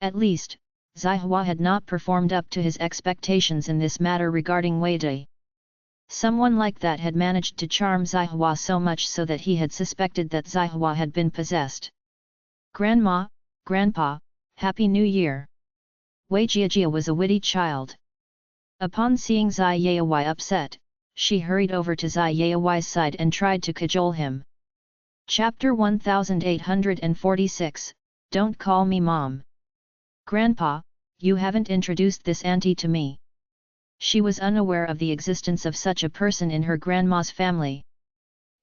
At least, Zihua had not performed up to his expectations in this matter regarding Weida. Someone like that had managed to charm Zihua so much so that he had suspected that Zihua had been possessed. Grandma, Grandpa, Happy New Year! Wei Jiajia was a witty child. Upon seeing Zai Yaowai upset, she hurried over to Zai Yaowai's side and tried to cajole him. Chapter 1846, Don't Call Me Mom. Grandpa, you haven't introduced this auntie to me. She was unaware of the existence of such a person in her grandma's family.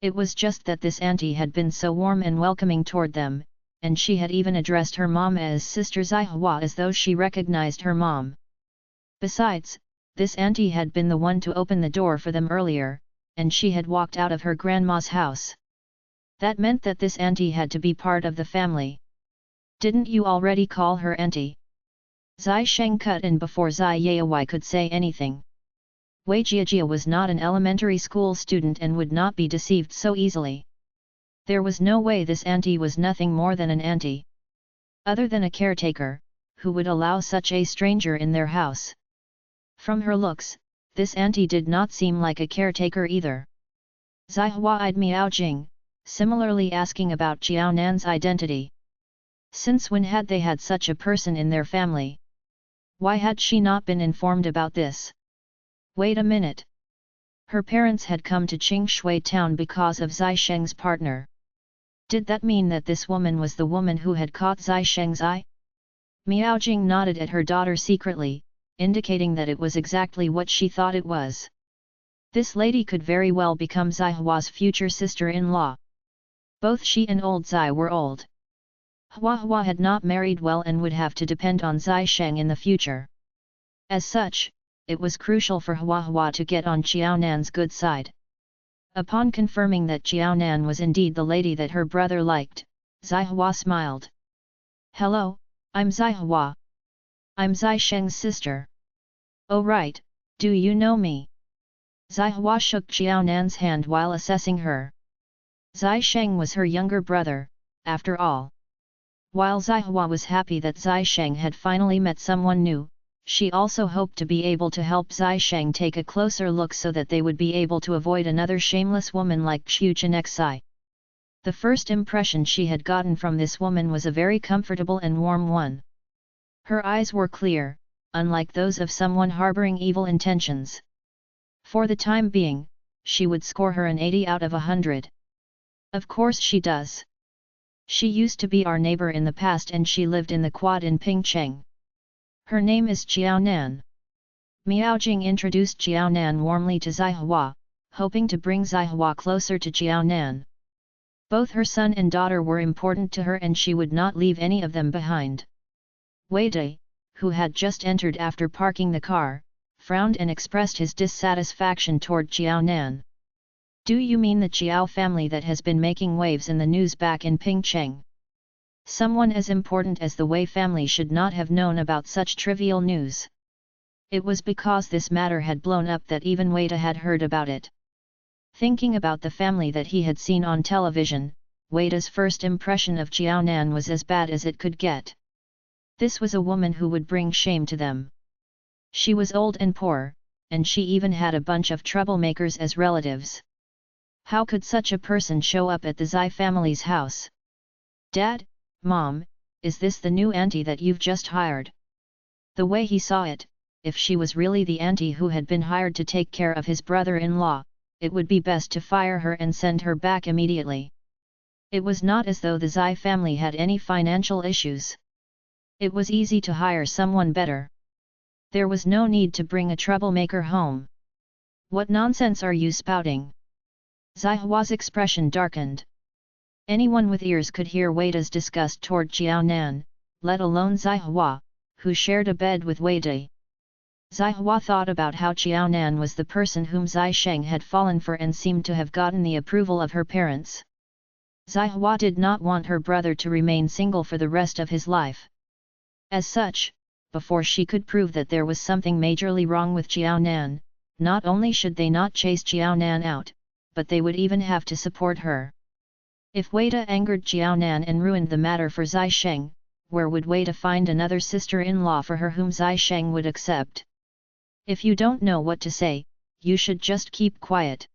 It was just that this auntie had been so warm and welcoming toward them, and she had even addressed her mom as Sister Zihua as though she recognized her mom. Besides, this auntie had been the one to open the door for them earlier, and she had walked out of her grandma's house. That meant that this auntie had to be part of the family. Didn't you already call her auntie? Zai Sheng cut in before Zai Yaowai could say anything. Wei Jiajia was not an elementary school student and would not be deceived so easily. There was no way this auntie was nothing more than an auntie. Other than a caretaker, who would allow such a stranger in their house. From her looks, this auntie did not seem like a caretaker either. Zihua eyed Miao Jing, similarly asking about Jiao Nan's identity. Since when had they had such a person in their family? Why had she not been informed about this? Wait a minute. Her parents had come to Qingshui town because of Zai Sheng's partner. Did that mean that this woman was the woman who had caught Zai Sheng's eye? Miao Jing nodded at her daughter secretly, indicating that it was exactly what she thought it was. This lady could very well become Zihua's future sister-in-law. Both she and old Zai were old. Hua had not married well and would have to depend on Zai Sheng in the future. As such, it was crucial for Hua to get on Jiao Nan's good side. Upon confirming that Jiao Nan was indeed the lady that her brother liked, Zihua smiled. Hello, I'm Zihua. I'm Zai Sheng's sister. Oh right, do you know me? Zihua shook Jiao Nan's hand while assessing her. Zai Sheng was her younger brother, after all. While Zihua was happy that Zai Sheng had finally met someone new, she also hoped to be able to help Zai Sheng take a closer look so that they would be able to avoid another shameless woman like Qiu Chenxai. The first impression she had gotten from this woman was a very comfortable and warm one. Her eyes were clear, unlike those of someone harboring evil intentions. For the time being, she would score her an 80 out of 100. Of course she does. She used to be our neighbor in the past and she lived in the quad in Pingcheng. Her name is Jiao Nan. Miao Jing introduced Jiao Nan warmly to Zihua, hoping to bring Zihua closer to Jiao Nan. Both her son and daughter were important to her and she would not leave any of them behind. Wei Dai, who had just entered after parking the car, frowned and expressed his dissatisfaction toward Jiao Nan. Do you mean the Jiao family that has been making waves in the news back in Pingcheng? Someone as important as the Wei family should not have known about such trivial news. It was because this matter had blown up that even Weida had heard about it. Thinking about the family that he had seen on television, Weida's first impression of Jiao Nan was as bad as it could get. This was a woman who would bring shame to them. She was old and poor, and she even had a bunch of troublemakers as relatives. How could such a person show up at the Zai family's house? Dad, Mom, is this the new auntie that you've just hired? The way he saw it, if she was really the auntie who had been hired to take care of his brother-in-law, it would be best to fire her and send her back immediately. It was not as though the Zai family had any financial issues. It was easy to hire someone better. There was no need to bring a troublemaker home. What nonsense are you spouting? Zihua's expression darkened. Anyone with ears could hear Weida's disgust toward Jiao Nan, let alone Zihua, who shared a bed with Weida. Zihua thought about how Jiao Nan was the person whom Zai Sheng had fallen for and seemed to have gotten the approval of her parents. Zihua did not want her brother to remain single for the rest of his life. As such, before she could prove that there was something majorly wrong with Jiao Nan, not only should they not chase Jiao Nan out, but they would even have to support her. If Weida angered Jiaonan and ruined the matter for Zai Sheng, where would Weida find another sister-in-law for her whom Zai Sheng would accept? If you don't know what to say, you should just keep quiet.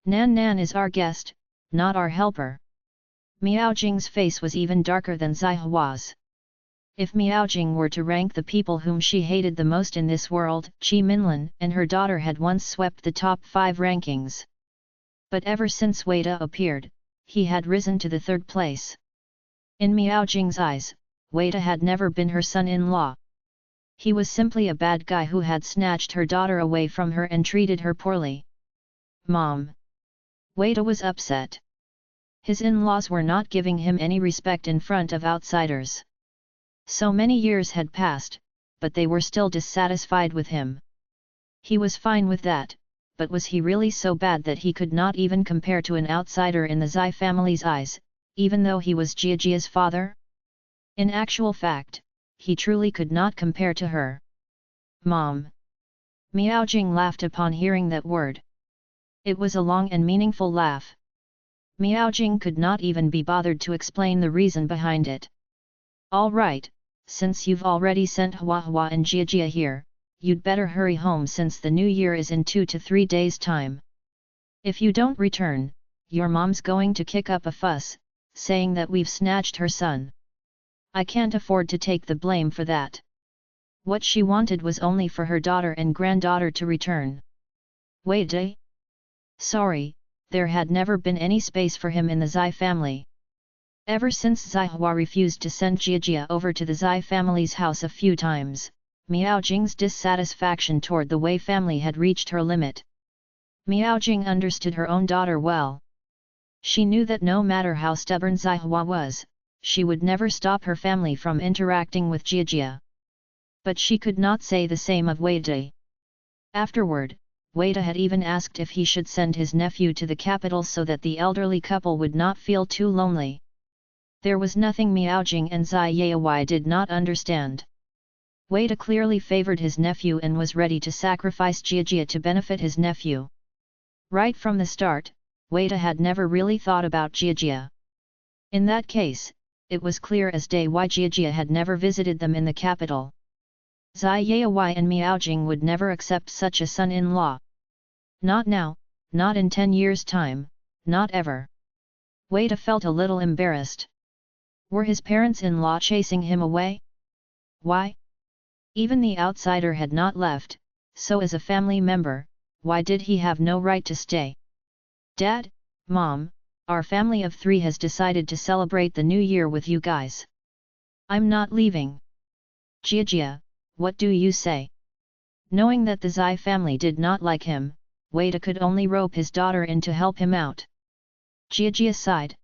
Nan Nan is our guest, not our helper. Miao Jing's face was even darker than Zai Hua's. If Miao Jing were to rank the people whom she hated the most in this world, Qi Minlin and her daughter had once swept the top 5 rankings. But ever since Weida appeared, he had risen to the 3rd place. In Miao Jing's eyes, Weida had never been her son-in-law. He was simply a bad guy who had snatched her daughter away from her and treated her poorly. Mom! Weida was upset. His in-laws were not giving him any respect in front of outsiders. So many years had passed, but they were still dissatisfied with him. He was fine with that, but was he really so bad that he could not even compare to an outsider in the Zai family's eyes, even though he was Jiajia's father? In actual fact, he truly could not compare to her. Mom! Miao Jing laughed upon hearing that word. It was a long and meaningful laugh. Miao Jing could not even be bothered to explain the reason behind it. All right, since you've already sent Hua Hua and Jiajia here, you'd better hurry home since the new year is in 2 to 3 days' time. If you don't return, your mom's going to kick up a fuss, saying that we've snatched her son. I can't afford to take the blame for that. What she wanted was only for her daughter and granddaughter to return. Weida? Sorry, there had never been any space for him in the Zai family. Ever since Zai Hua refused to send Jiajia over to the Zai family's house a few times, Miao Jing's dissatisfaction toward the Wei family had reached her limit. Miao Jing understood her own daughter well. She knew that no matter how stubborn Zai Hua was, she would never stop her family from interacting with Jiajia. But she could not say the same of Weida. Afterward, Weida had even asked if he should send his nephew to the capital so that the elderly couple would not feel too lonely. There was nothing Miao Jing and Zai Yayawai did not understand. Weida clearly favored his nephew and was ready to sacrifice Jiajia to benefit his nephew. Right from the start, Weida had never really thought about Jiajia. In that case, it was clear as day why Jiajia had never visited them in the capital. Zai Yayawai and Miao Jing would never accept such a son-in-law. Not now, not in 10 years' time, not ever. Weida felt a little embarrassed. Were his parents-in-law chasing him away? Why? Even the outsider had not left, so as a family member, why did he have no right to stay? Dad, Mom, our family of 3 has decided to celebrate the new year with you guys. I'm not leaving. Jiajia, what do you say? Knowing that the Zai family did not like him, Weida could only rope his daughter in to help him out. Jiajia sighed.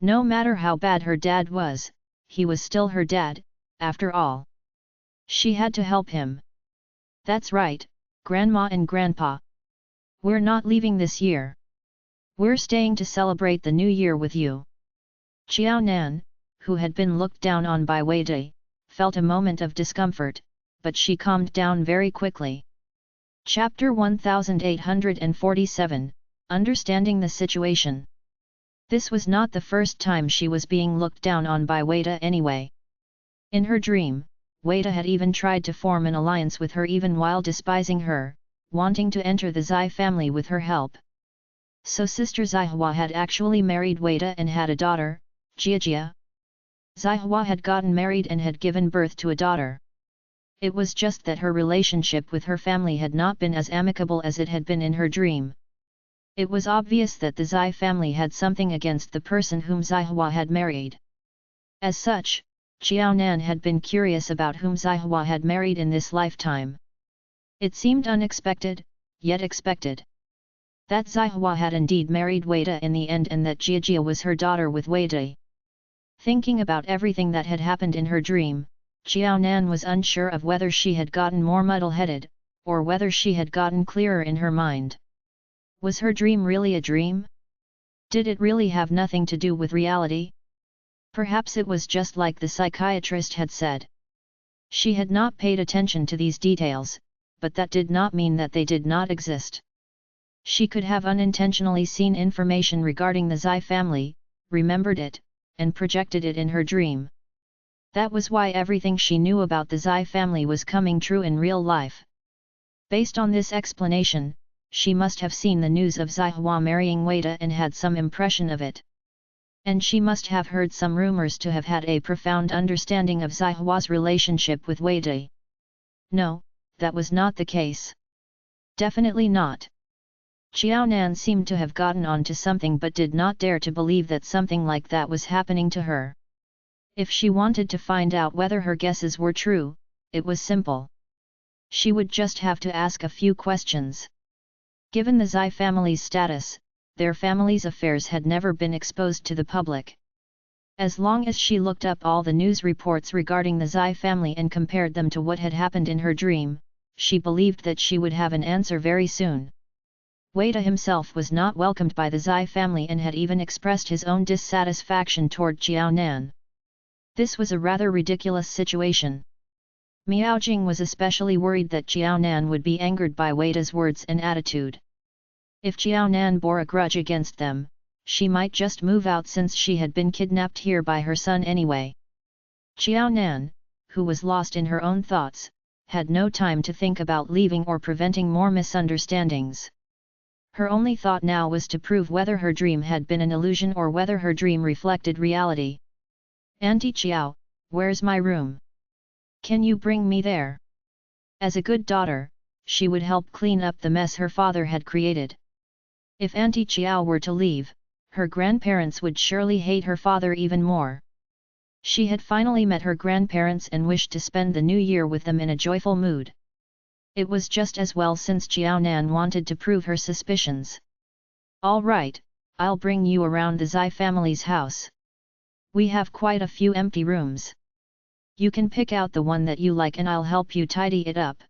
No matter how bad her dad was, he was still her dad, after all. She had to help him. That's right, Grandma and Grandpa. We're not leaving this year. We're staying to celebrate the new year with you. Xiao Nan, who had been looked down on by Weida, felt a moment of discomfort, but she calmed down very quickly. Chapter 1847, Understanding the Situation. This was not the first time she was being looked down on by Weida anyway. In her dream, Weida had even tried to form an alliance with her even while despising her, wanting to enter the Zai family with her help. So Sister Zai Hua had actually married Weida and had a daughter, Jiajia. Zai Hua had gotten married and had given birth to a daughter. It was just that her relationship with her family had not been as amicable as it had been in her dream. It was obvious that the Zai family had something against the person whom Zai Hua had married. As such, Xiao Nan had been curious about whom Zai Hua had married in this lifetime. It seemed unexpected, yet expected. That Zai Hua had indeed married Weida in the end and that Jiajia was her daughter with Weida. Thinking about everything that had happened in her dream, Xiao Nan was unsure of whether she had gotten more muddle-headed, or whether she had gotten clearer in her mind. Was her dream really a dream? Did it really have nothing to do with reality? Perhaps it was just like the psychiatrist had said. She had not paid attention to these details, but that did not mean that they did not exist. She could have unintentionally seen information regarding the Zai family, remembered it, and projected it in her dream. That was why everything she knew about the Zai family was coming true in real life. Based on this explanation, she must have seen the news of Zai Hua marrying Weida and had some impression of it. And she must have heard some rumors to have had a profound understanding of Zai Hua's relationship with Weida. No, that was not the case. Definitely not. Xiao Nan seemed to have gotten on to something but did not dare to believe that something like that was happening to her. If she wanted to find out whether her guesses were true, it was simple. She would just have to ask a few questions. Given the Zai family's status, their family's affairs had never been exposed to the public. As long as she looked up all the news reports regarding the Zai family and compared them to what had happened in her dream, she believed that she would have an answer very soon. Weida himself was not welcomed by the Zai family and had even expressed his own dissatisfaction toward Xiao Nan. This was a rather ridiculous situation. Miao Jing was especially worried that Xiao Nan would be angered by Weida's words and attitude. If Xiao Nan bore a grudge against them, she might just move out since she had been kidnapped here by her son anyway. Xiao Nan, who was lost in her own thoughts, had no time to think about leaving or preventing more misunderstandings. Her only thought now was to prove whether her dream had been an illusion or whether her dream reflected reality. "Auntie Xiao, where's my room? Can you bring me there?" As a good daughter, she would help clean up the mess her father had created. If Auntie Xiao were to leave, her grandparents would surely hate her father even more. She had finally met her grandparents and wished to spend the new year with them in a joyful mood. It was just as well since Xiao Nan wanted to prove her suspicions. "All right, I'll bring you around the Zai family's house. We have quite a few empty rooms. You can pick out the one that you like and I'll help you tidy it up."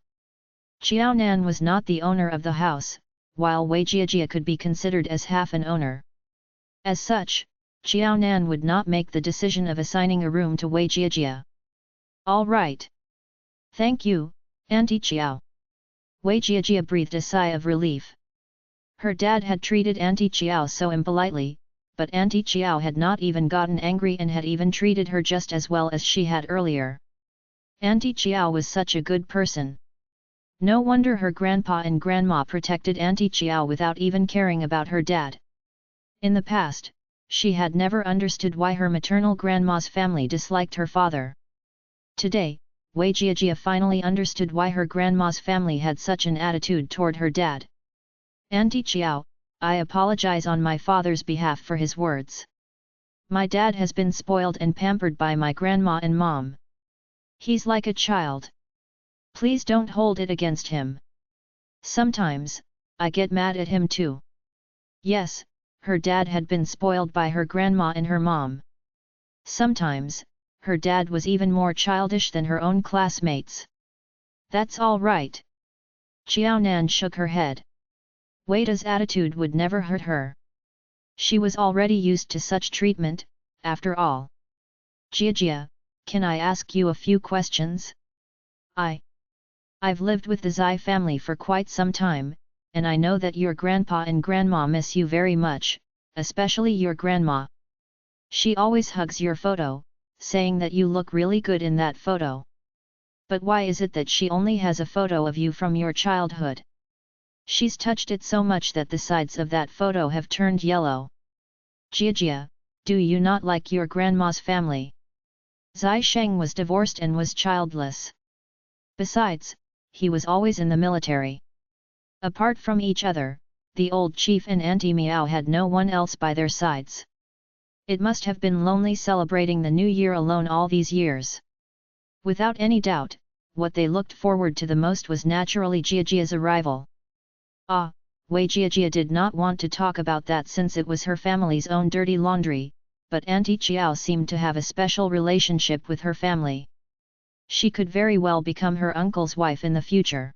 Xiao Nan was not the owner of the house, while Wei Jiajia could be considered as half an owner. As such, Xiao Nan would not make the decision of assigning a room to Wei Jiajia. "All right. Thank you, Auntie Xiao." Wei Jiajia breathed a sigh of relief. Her dad had treated Auntie Xiao so impolitely, but Auntie Xiao had not even gotten angry and had even treated her just as well as she had earlier. Auntie Xiao was such a good person. No wonder her grandpa and grandma protected Auntie Xiao without even caring about her dad. In the past, she had never understood why her maternal grandma's family disliked her father. Today, Wei Jiajia finally understood why her grandma's family had such an attitude toward her dad. "Auntie Xiao, I apologize on my father's behalf for his words. My dad has been spoiled and pampered by my grandma and mom. He's like a child. Please don't hold it against him. Sometimes, I get mad at him too." Yes, her dad had been spoiled by her grandma and her mom. Sometimes, her dad was even more childish than her own classmates. "That's all right." Xiao Nan shook her head. Weida's attitude would never hurt her. She was already used to such treatment, after all. "Jiajia, can I ask you a few questions?" I've lived with the Zai family for quite some time, and I know that your grandpa and grandma miss you very much, especially your grandma. She always hugs your photo, saying that you look really good in that photo. But why is it that she only has a photo of you from your childhood? She's touched it so much that the sides of that photo have turned yellow. Jiajia, do you not like your grandma's family? Zai Sheng was divorced and was childless. Besides, he was always in the military. Apart from each other, the old chief and Auntie Miao had no one else by their sides. It must have been lonely celebrating the new year alone all these years. Without any doubt, what they looked forward to the most was naturally Jiajia's arrival. Wei Jiajia did not want to talk about that since it was her family's own dirty laundry, but Auntie Xiao seemed to have a special relationship with her family. She could very well become her uncle's wife in the future.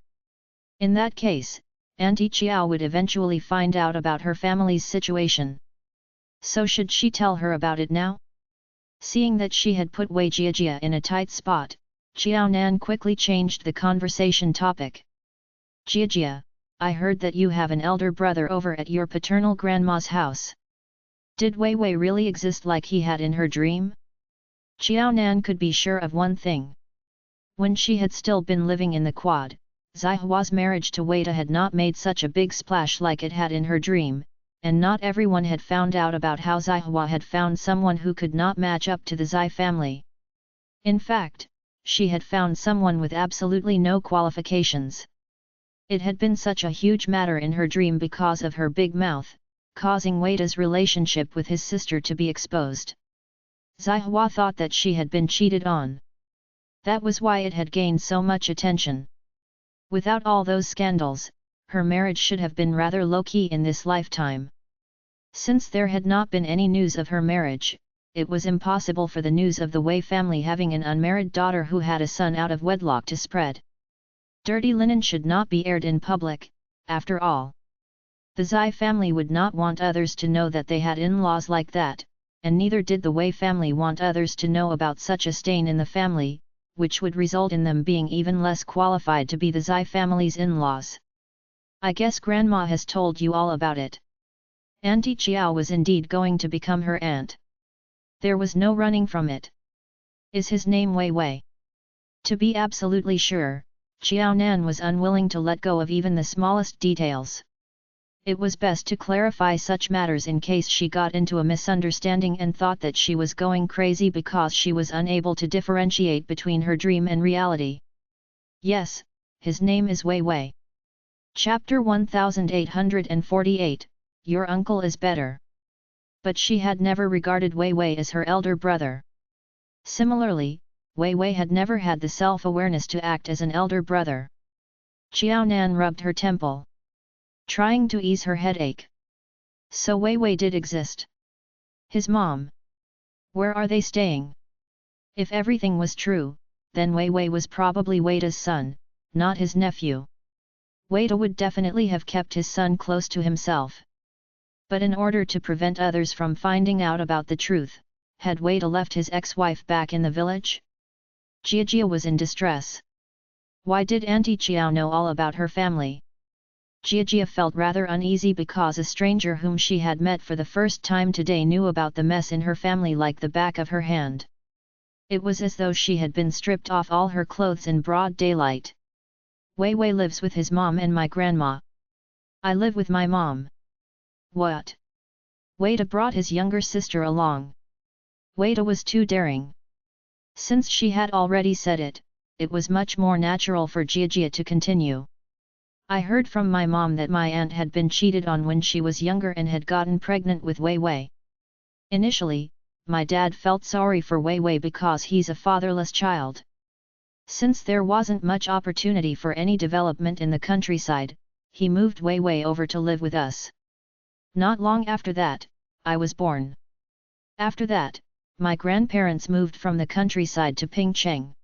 In that case, Auntie Xiao would eventually find out about her family's situation. So should she tell her about it now? Seeing that she had put Wei Jiajia in a tight spot, Xiao Nan quickly changed the conversation topic. "Jiajia, I heard that you have an elder brother over at your paternal grandma's house. Did Wei Wei really exist like he had in her dream? Xiao Nan could be sure of one thing. When she had still been living in the quad, Zihua's marriage to Wei De had not made such a big splash like it had in her dream, and not everyone had found out about how Zihua had found someone who could not match up to the Zai family. In fact, she had found someone with absolutely no qualifications. It had been such a huge matter in her dream because of her big mouth, causing Wei De's relationship with his sister to be exposed. Zihua thought that she had been cheated on. That was why it had gained so much attention. Without all those scandals, her marriage should have been rather low-key in this lifetime. Since there had not been any news of her marriage, it was impossible for the news of the Wei family having an unmarried daughter who had a son out of wedlock to spread. Dirty linen should not be aired in public, after all. The Zai family would not want others to know that they had in-laws like that, and neither did the Wei family want others to know about such a stain in the family, which would result in them being even less qualified to be the Zai family's in-laws. I guess Grandma has told you all about it. Auntie Qiao was indeed going to become her aunt. There was no running from it. Is his name Wei Wei? To be absolutely sure, Xiao Nan was unwilling to let go of even the smallest details. It was best to clarify such matters in case she got into a misunderstanding and thought that she was going crazy because she was unable to differentiate between her dream and reality. Yes, his name is Wei Wei. Chapter 1848, Your uncle is better. But she had never regarded Wei Wei as her elder brother. Similarly, Wei Wei had never had the self-awareness to act as an elder brother. Xiao Nan rubbed her temple, trying to ease her headache. So Wei Wei did exist. His mom. Where are they staying? If everything was true, then Wei Wei was probably Wei De's son, not his nephew. Wei De would definitely have kept his son close to himself. But in order to prevent others from finding out about the truth, had Wei De left his ex-wife back in the village? Jia was in distress. Why did Auntie Qiao know all about her family? Jia felt rather uneasy because a stranger whom she had met for the first time today knew about the mess in her family like the back of her hand. It was as though she had been stripped off all her clothes in broad daylight. Wei Wei lives with his mom and my grandma. I live with my mom. What? Wei De brought his younger sister along. Wei De was too daring. Since she had already said it, it was much more natural for Jia to continue. I heard from my mom that my aunt had been cheated on when she was younger and had gotten pregnant with Wei Wei. Initially, my dad felt sorry for Wei Wei because he's a fatherless child. Since there wasn't much opportunity for any development in the countryside, he moved Wei Wei over to live with us. Not long after that, I was born. After that, my grandparents moved from the countryside to Pingcheng.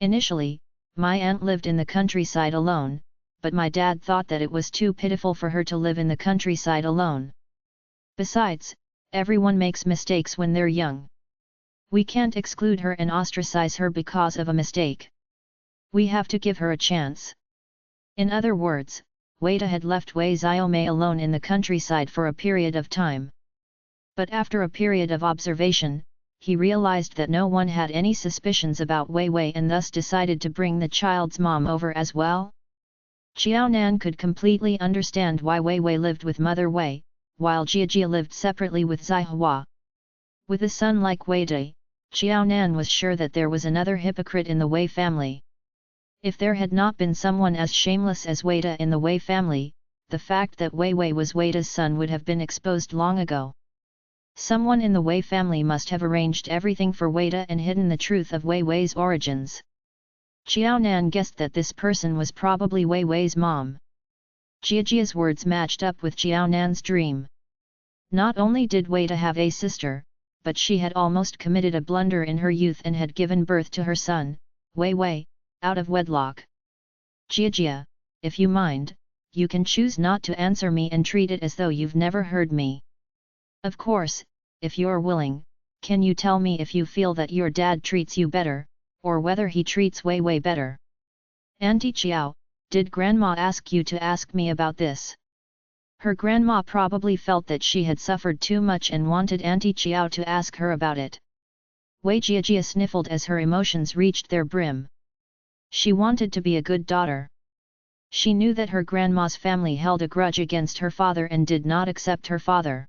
Initially, my aunt lived in the countryside alone, but my dad thought that it was too pitiful for her to live in the countryside alone. Besides, everyone makes mistakes when they're young. We can't exclude her and ostracize her because of a mistake. We have to give her a chance. In other words, Wei De had left Wei Xiaomei alone in the countryside for a period of time. But after a period of observation, he realized that no one had any suspicions about Wei Wei and thus decided to bring the child's mom over as well. Xiao Nan could completely understand why Wei Wei lived with Mother Wei, while Jia lived separately with Zihua. With a son like Wei De, Xiao Nan was sure that there was another hypocrite in the Wei family. If there had not been someone as shameless as Wei De in the Wei family, the fact that Wei Wei was Wei De's son would have been exposed long ago. Someone in the Wei family must have arranged everything for Wei De and hidden the truth of Wei Wei's origins. Xiao Nan guessed that this person was probably Wei Wei's mom. Jia's words matched up with Xiao Nan's dream. Not only did Wei De have a sister, but she had almost committed a blunder in her youth and had given birth to her son, Wei Wei, out of wedlock. Jia, if you mind, you can choose not to answer me and treat it as though you've never heard me. Of course, if you're willing, can you tell me if you feel that your dad treats you better, or whether he treats Wei Wei better? Auntie Qiao, Did grandma ask you to ask me about this? Her grandma probably felt that she had suffered too much and wanted Auntie Chiao to ask her about it. Wei Jiajia sniffled as her emotions reached their brim. She wanted to be a good daughter. She knew that her grandma's family held a grudge against her father and did not accept her father.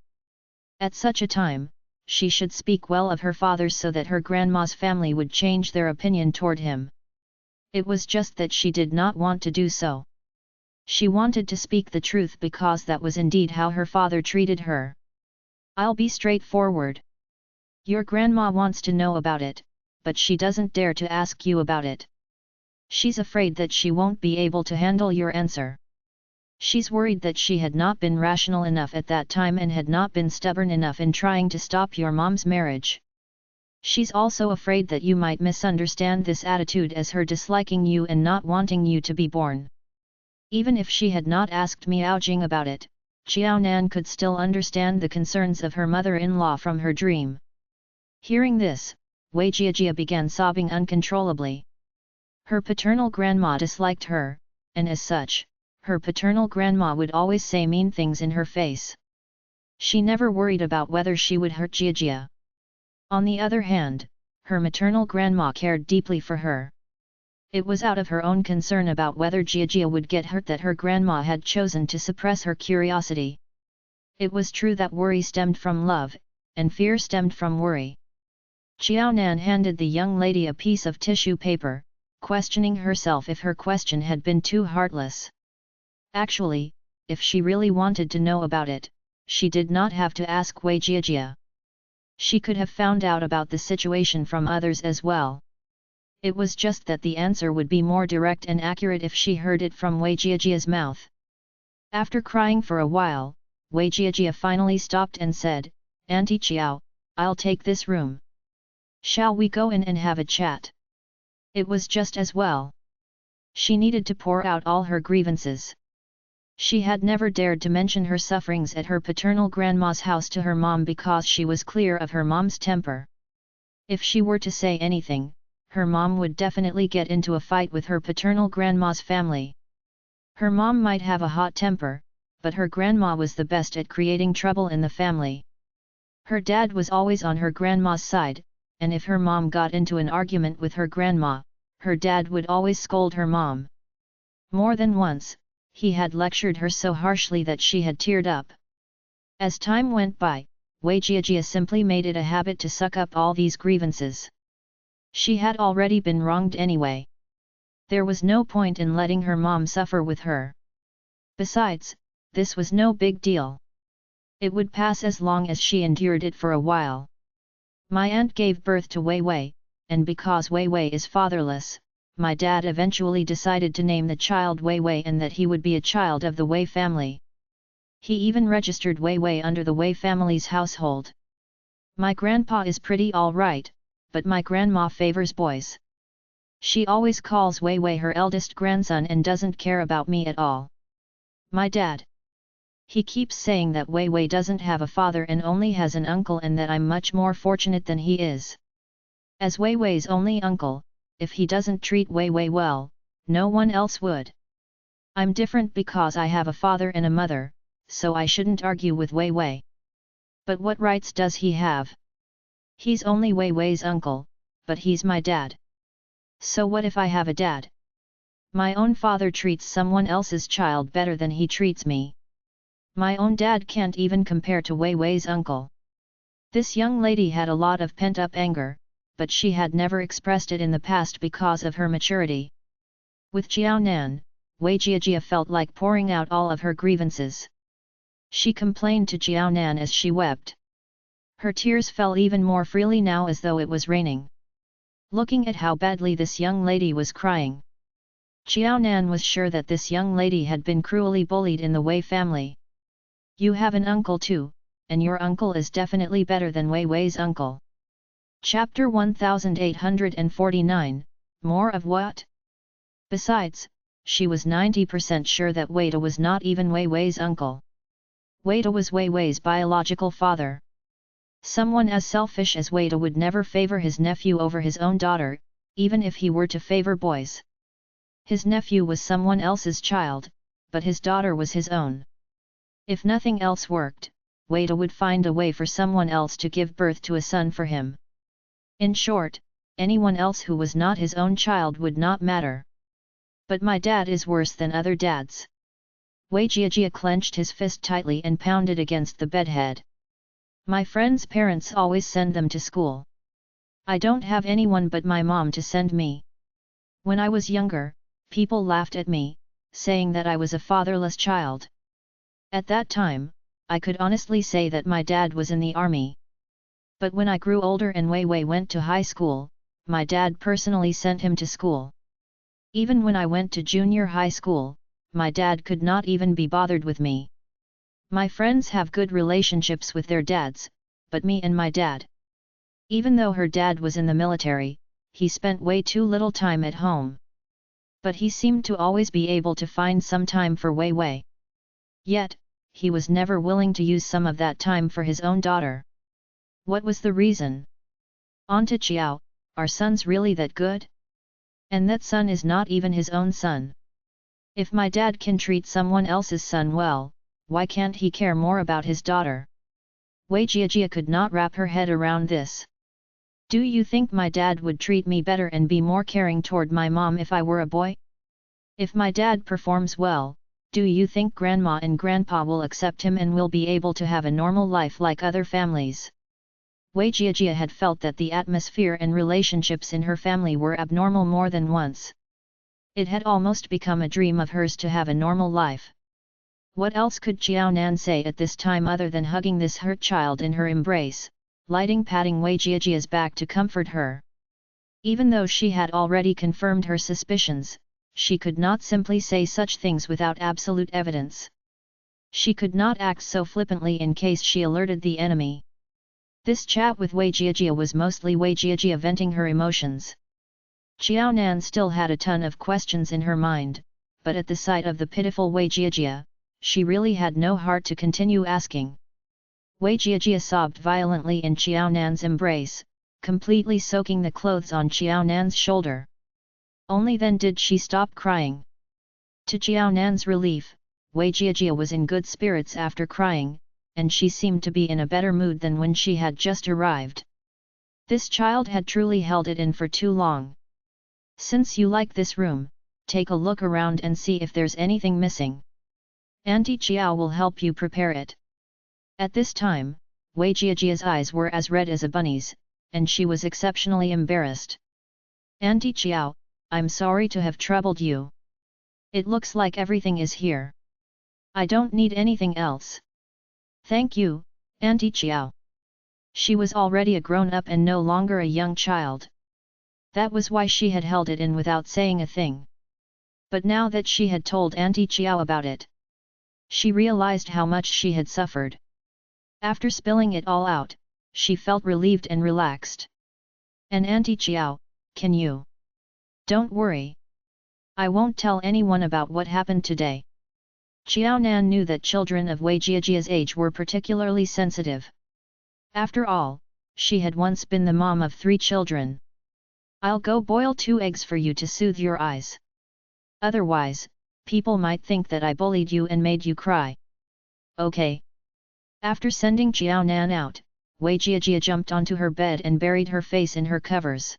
At such a time, she should speak well of her father so that her grandma's family would change their opinion toward him. It was just that she did not want to do so. She wanted to speak the truth because that was indeed how her father treated her. I'll be straightforward. Your grandma wants to know about it, but she doesn't dare to ask you about it. She's afraid that she won't be able to handle your answer. She's worried that she had not been rational enough at that time and had not been stubborn enough in trying to stop your mom's marriage. She's also afraid that you might misunderstand this attitude as her disliking you and not wanting you to be born. Even if she had not asked Miao Jing about it, Qiaonan could still understand the concerns of her mother-in-law from her dream. Hearing this, Wei Jiajia began sobbing uncontrollably. Her paternal grandma disliked her, and as such, her paternal grandma would always say mean things in her face. She never worried about whether she would hurt Jiajia. On the other hand, her maternal grandma cared deeply for her. It was out of her own concern about whether Jiajia would get hurt that her grandma had chosen to suppress her curiosity. It was true that worry stemmed from love, and fear stemmed from worry. Qiaonan handed the young lady a piece of tissue paper, questioning herself if her question had been too heartless. Actually, if she really wanted to know about it, she did not have to ask Wei Jiajia. She could have found out about the situation from others as well. It was just that the answer would be more direct and accurate if she heard it from Wei Jiajia's mouth. After crying for a while, Wei Jiajia finally stopped and said, "Auntie Chiao, I'll take this room. Shall we go in and have a chat?" It was just as well. She needed to pour out all her grievances. She had never dared to mention her sufferings at her paternal grandma's house to her mom because she was clear of her mom's temper. If she were to say anything, her mom would definitely get into a fight with her paternal grandma's family. Her mom might have a hot temper, but her grandma was the best at creating trouble in the family. Her dad was always on her grandma's side, and if her mom got into an argument with her grandma, her dad would always scold her mom. More than once, he had lectured her so harshly that she had teared up. As time went by, Wei Jiajia simply made it a habit to suck up all these grievances. She had already been wronged anyway. There was no point in letting her mom suffer with her. Besides, this was no big deal. It would pass as long as she endured it for a while. My aunt gave birth to Wei Wei, and because Wei Wei is fatherless, my dad eventually decided to name the child Wei Wei and that he would be a child of the Wei family. He even registered Wei Wei under the Wei family's household. My grandpa is pretty all right, but my grandma favors boys. She always calls Wei Wei her eldest grandson and doesn't care about me at all. My dad. He keeps saying that Wei Wei doesn't have a father and only has an uncle and that I'm much more fortunate than he is. As Wei Wei's only uncle, if he doesn't treat Wei Wei well, no one else would. I'm different because I have a father and a mother, so I shouldn't argue with Wei Wei. But what rights does he have? He's only Wei Wei's uncle, but he's my dad. So what if I have a dad? My own father treats someone else's child better than he treats me. My own dad can't even compare to Wei Wei's uncle. This young lady had a lot of pent-up anger, but she had never expressed it in the past because of her maturity. With Qiaonan, Wei Jiajia felt like pouring out all of her grievances. She complained to Qiaonan as she wept. Her tears fell even more freely now as though it was raining. Looking at how badly this young lady was crying, Qiaonan was sure that this young lady had been cruelly bullied in the Wei family. You have an uncle too, and your uncle is definitely better than Wei Wei's uncle. Chapter 1849, More of what? Besides, she was 90% sure that Weida was not even Wei Wei's uncle. Weida was Wei Wei's biological father. Someone as selfish as Weida would never favor his nephew over his own daughter, even if he were to favor boys. His nephew was someone else's child, but his daughter was his own. If nothing else worked, Wei De would find a way for someone else to give birth to a son for him. In short, anyone else who was not his own child would not matter. But my dad is worse than other dads. Wei Jiajia clenched his fist tightly and pounded against the bedhead. My friends' parents always send them to school. I don't have anyone but my mom to send me. When I was younger, people laughed at me, saying that I was a fatherless child. At that time, I could honestly say that my dad was in the army. But when I grew older and Wei Wei went to high school, my dad personally sent him to school. Even when I went to junior high school, my dad could not even be bothered with me. My friends have good relationships with their dads, but me and my dad. Even though her dad was in the military, he spent way too little time at home. But he seemed to always be able to find some time for Wei Wei. Yet, he was never willing to use some of that time for his own daughter. What was the reason? Auntie Chiao, are sons really that good? And that son is not even his own son. If my dad can treat someone else's son well, why can't he care more about his daughter? Wei Jiajia could not wrap her head around this. Do you think my dad would treat me better and be more caring toward my mom if I were a boy? If my dad performs well, do you think grandma and grandpa will accept him and will be able to have a normal life like other families? Wei Jiajia had felt that the atmosphere and relationships in her family were abnormal more than once. It had almost become a dream of hers to have a normal life. What else could Xiao Nan say at this time other than hugging this hurt child in her embrace, patting Wei Jiajia's back to comfort her? Even though she had already confirmed her suspicions, she could not simply say such things without absolute evidence. She could not act so flippantly in case she alerted the enemy. This chat with Wei Jiajia was mostly Wei Jiajia venting her emotions. Xiao Nan still had a ton of questions in her mind, but at the sight of the pitiful Wei Jiajia, she really had no heart to continue asking. Wei Jiajia sobbed violently in Xiao Nan's embrace, completely soaking the clothes on Xiao Nan's shoulder. Only then did she stop crying. To Xiao Nan's relief, Wei Jiajia was in good spirits after crying, and she seemed to be in a better mood than when she had just arrived. This child had truly held it in for too long. Since you like this room, take a look around and see if there's anything missing. Auntie Chiao will help you prepare it. At this time, Wei Jiajia's eyes were as red as a bunny's, and she was exceptionally embarrassed. Auntie Chiao, I'm sorry to have troubled you. It looks like everything is here. I don't need anything else. Thank you, Auntie Chiao. She was already a grown-up and no longer a young child. That was why she had held it in without saying a thing. But now that she had told Auntie Chiao about it, she realized how much she had suffered. After spilling it all out, she felt relieved and relaxed. And Auntie Chiao, can you? Don't worry. I won't tell anyone about what happened today. Xiao Nan knew that children of Wei Jiajia's age were particularly sensitive. After all, she had once been the mom of 3 children. I'll go boil 2 eggs for you to soothe your eyes. Otherwise, people might think that I bullied you and made you cry. Okay. After sending Xiao Nan out, Wei Jiajia jumped onto her bed and buried her face in her covers.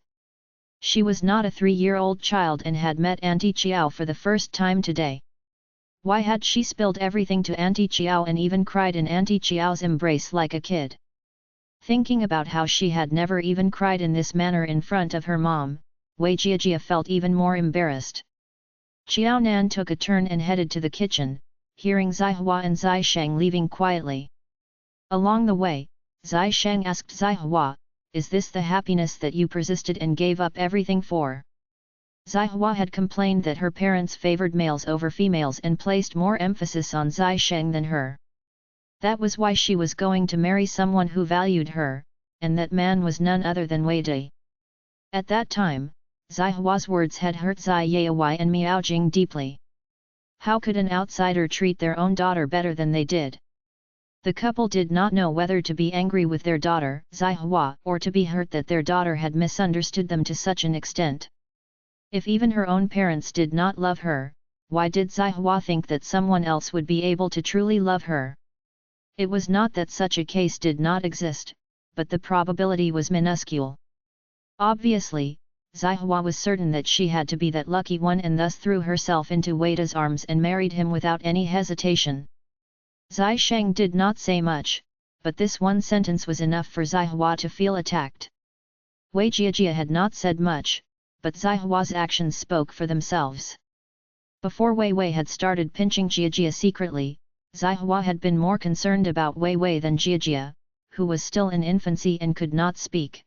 She was not a 3-year-old child and had met Auntie Chiao for the first time today. Why had she spilled everything to Auntie Chiao and even cried in Auntie Chiao's embrace like a kid? Thinking about how she had never even cried in this manner in front of her mom, Wei Jiajia felt even more embarrassed. Xiao Nan took a turn and headed to the kitchen, hearing Zai Hua and Zai Sheng leaving quietly. Along the way, Zai Sheng asked Zai Hua, "Is this the happiness that you persisted and gave up everything for?" Zai Hua had complained that her parents favored males over females and placed more emphasis on Zai Sheng than her. That was why she was going to marry someone who valued her, and that man was none other than Wei De. At that time, Zai Hua's words had hurt Zai Yayawai and Miao Jing deeply. How could an outsider treat their own daughter better than they did? The couple did not know whether to be angry with their daughter, Zai Hua, or to be hurt that their daughter had misunderstood them to such an extent. If even her own parents did not love her, why did Zihua think that someone else would be able to truly love her? It was not that such a case did not exist, but the probability was minuscule. Obviously, Zihua was certain that she had to be that lucky one and thus threw herself into Weida's arms and married him without any hesitation. Zai Sheng did not say much, but this one sentence was enough for Zihua to feel attacked. Wei Jiajia had not said much, but Zihua's actions spoke for themselves. Before Wei Wei had started pinching Jiajia secretly, Zihua had been more concerned about Wei Wei than Jiajia, who was still in infancy and could not speak.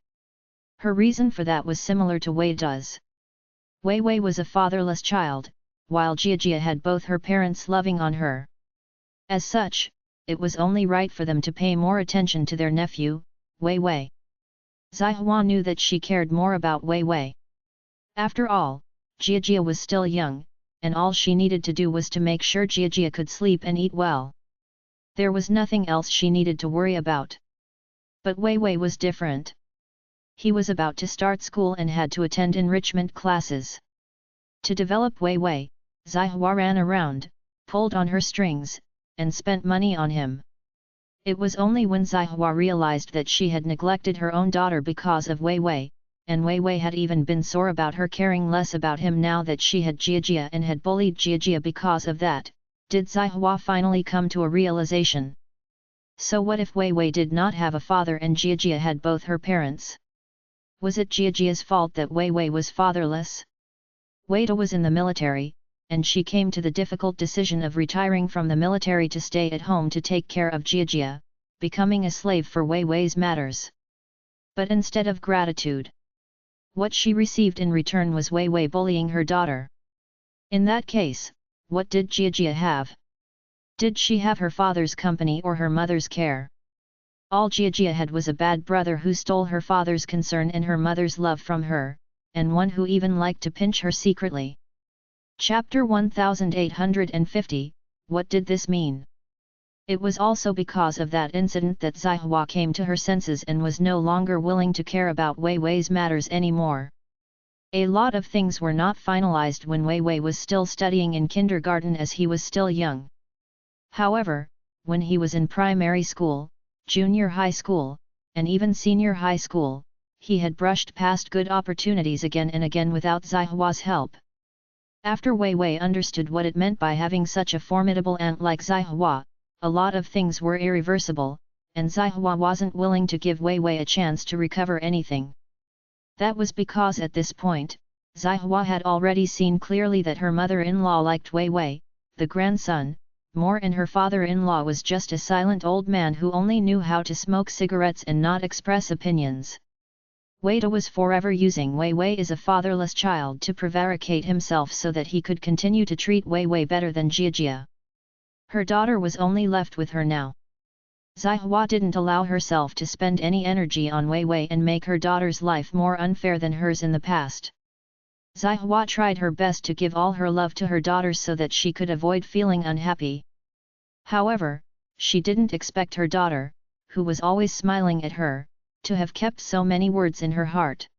Her reason for that was similar to Wei Da's. Wei Wei was a fatherless child, while Jiajia had both her parents loving on her. As such, it was only right for them to pay more attention to their nephew, Wei Wei. Zihua knew that she cared more about Wei Wei. After all, Jiajia was still young, and all she needed to do was to make sure Jiajia could sleep and eat well. There was nothing else she needed to worry about. But Wei Wei was different. He was about to start school and had to attend enrichment classes. To develop Wei Wei, Zihua ran around, pulled on her strings, and spent money on him. It was only when Zihua realized that she had neglected her own daughter because of Wei Wei, and Wei Wei had even been sore about her caring less about him now that she had Jiajia and had bullied Jiajia because of that, did Zihua finally come to a realization. So what if Wei Wei did not have a father and Jiajia had both her parents? Was it Jiajia's fault that Wei Wei was fatherless? Wei Da was in the military, and she came to the difficult decision of retiring from the military to stay at home to take care of Jiajia, becoming a slave for Wei Wei's matters. But instead of gratitude, what she received in return was Wei Wei bullying her daughter. In that case, what did Jiajia have? Did she have her father's company or her mother's care? All Jiajia had was a bad brother who stole her father's concern and her mother's love from her, and one who even liked to pinch her secretly. Chapter 1850, What did this mean? It was also because of that incident that Zihua came to her senses and was no longer willing to care about Wei Wei's matters anymore. A lot of things were not finalized when Wei Wei was still studying in kindergarten as he was still young. However, when he was in primary school, junior high school, and even senior high school, he had brushed past good opportunities again and again without Zihua's help. After Wei Wei understood what it meant by having such a formidable aunt like Zihua, a lot of things were irreversible, and Zihua wasn't willing to give Wei Wei a chance to recover anything. That was because at this point, Zihua had already seen clearly that her mother-in-law liked Wei Wei, the grandson, more, and her father-in-law was just a silent old man who only knew how to smoke cigarettes and not express opinions. Wei Da was forever using Wei Wei as a fatherless child to prevaricate himself so that he could continue to treat Wei Wei better than Jiajia. Her daughter was only left with her now. Zihua didn't allow herself to spend any energy on Wei Wei and make her daughter's life more unfair than hers in the past. Zihua tried her best to give all her love to her daughters so that she could avoid feeling unhappy. However, she didn't expect her daughter, who was always smiling at her, to have kept so many words in her heart.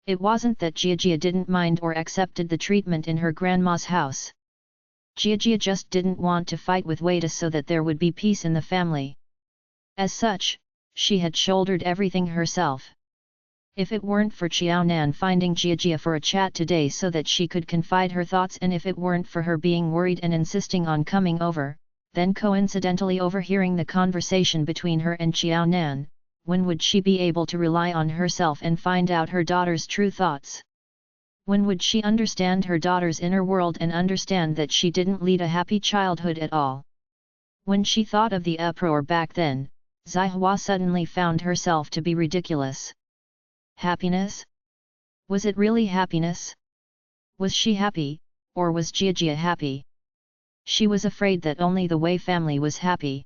It wasn't that Jiajia didn't mind or accepted the treatment in her grandma's house. Jiajia just didn't want to fight with Wei Da so that there would be peace in the family. As such, she had shouldered everything herself. If it weren't for Qiao Nan finding Jiajia for a chat today so that she could confide her thoughts, and if it weren't for her being worried and insisting on coming over, then coincidentally overhearing the conversation between her and Qiao Nan, when would she be able to rely on herself and find out her daughter's true thoughts? When would she understand her daughter's inner world and understand that she didn't lead a happy childhood at all? When she thought of the uproar back then, Zihua suddenly found herself to be ridiculous. Happiness? Was it really happiness? Was she happy, or was Jiajia happy? She was afraid that only the Wei family was happy.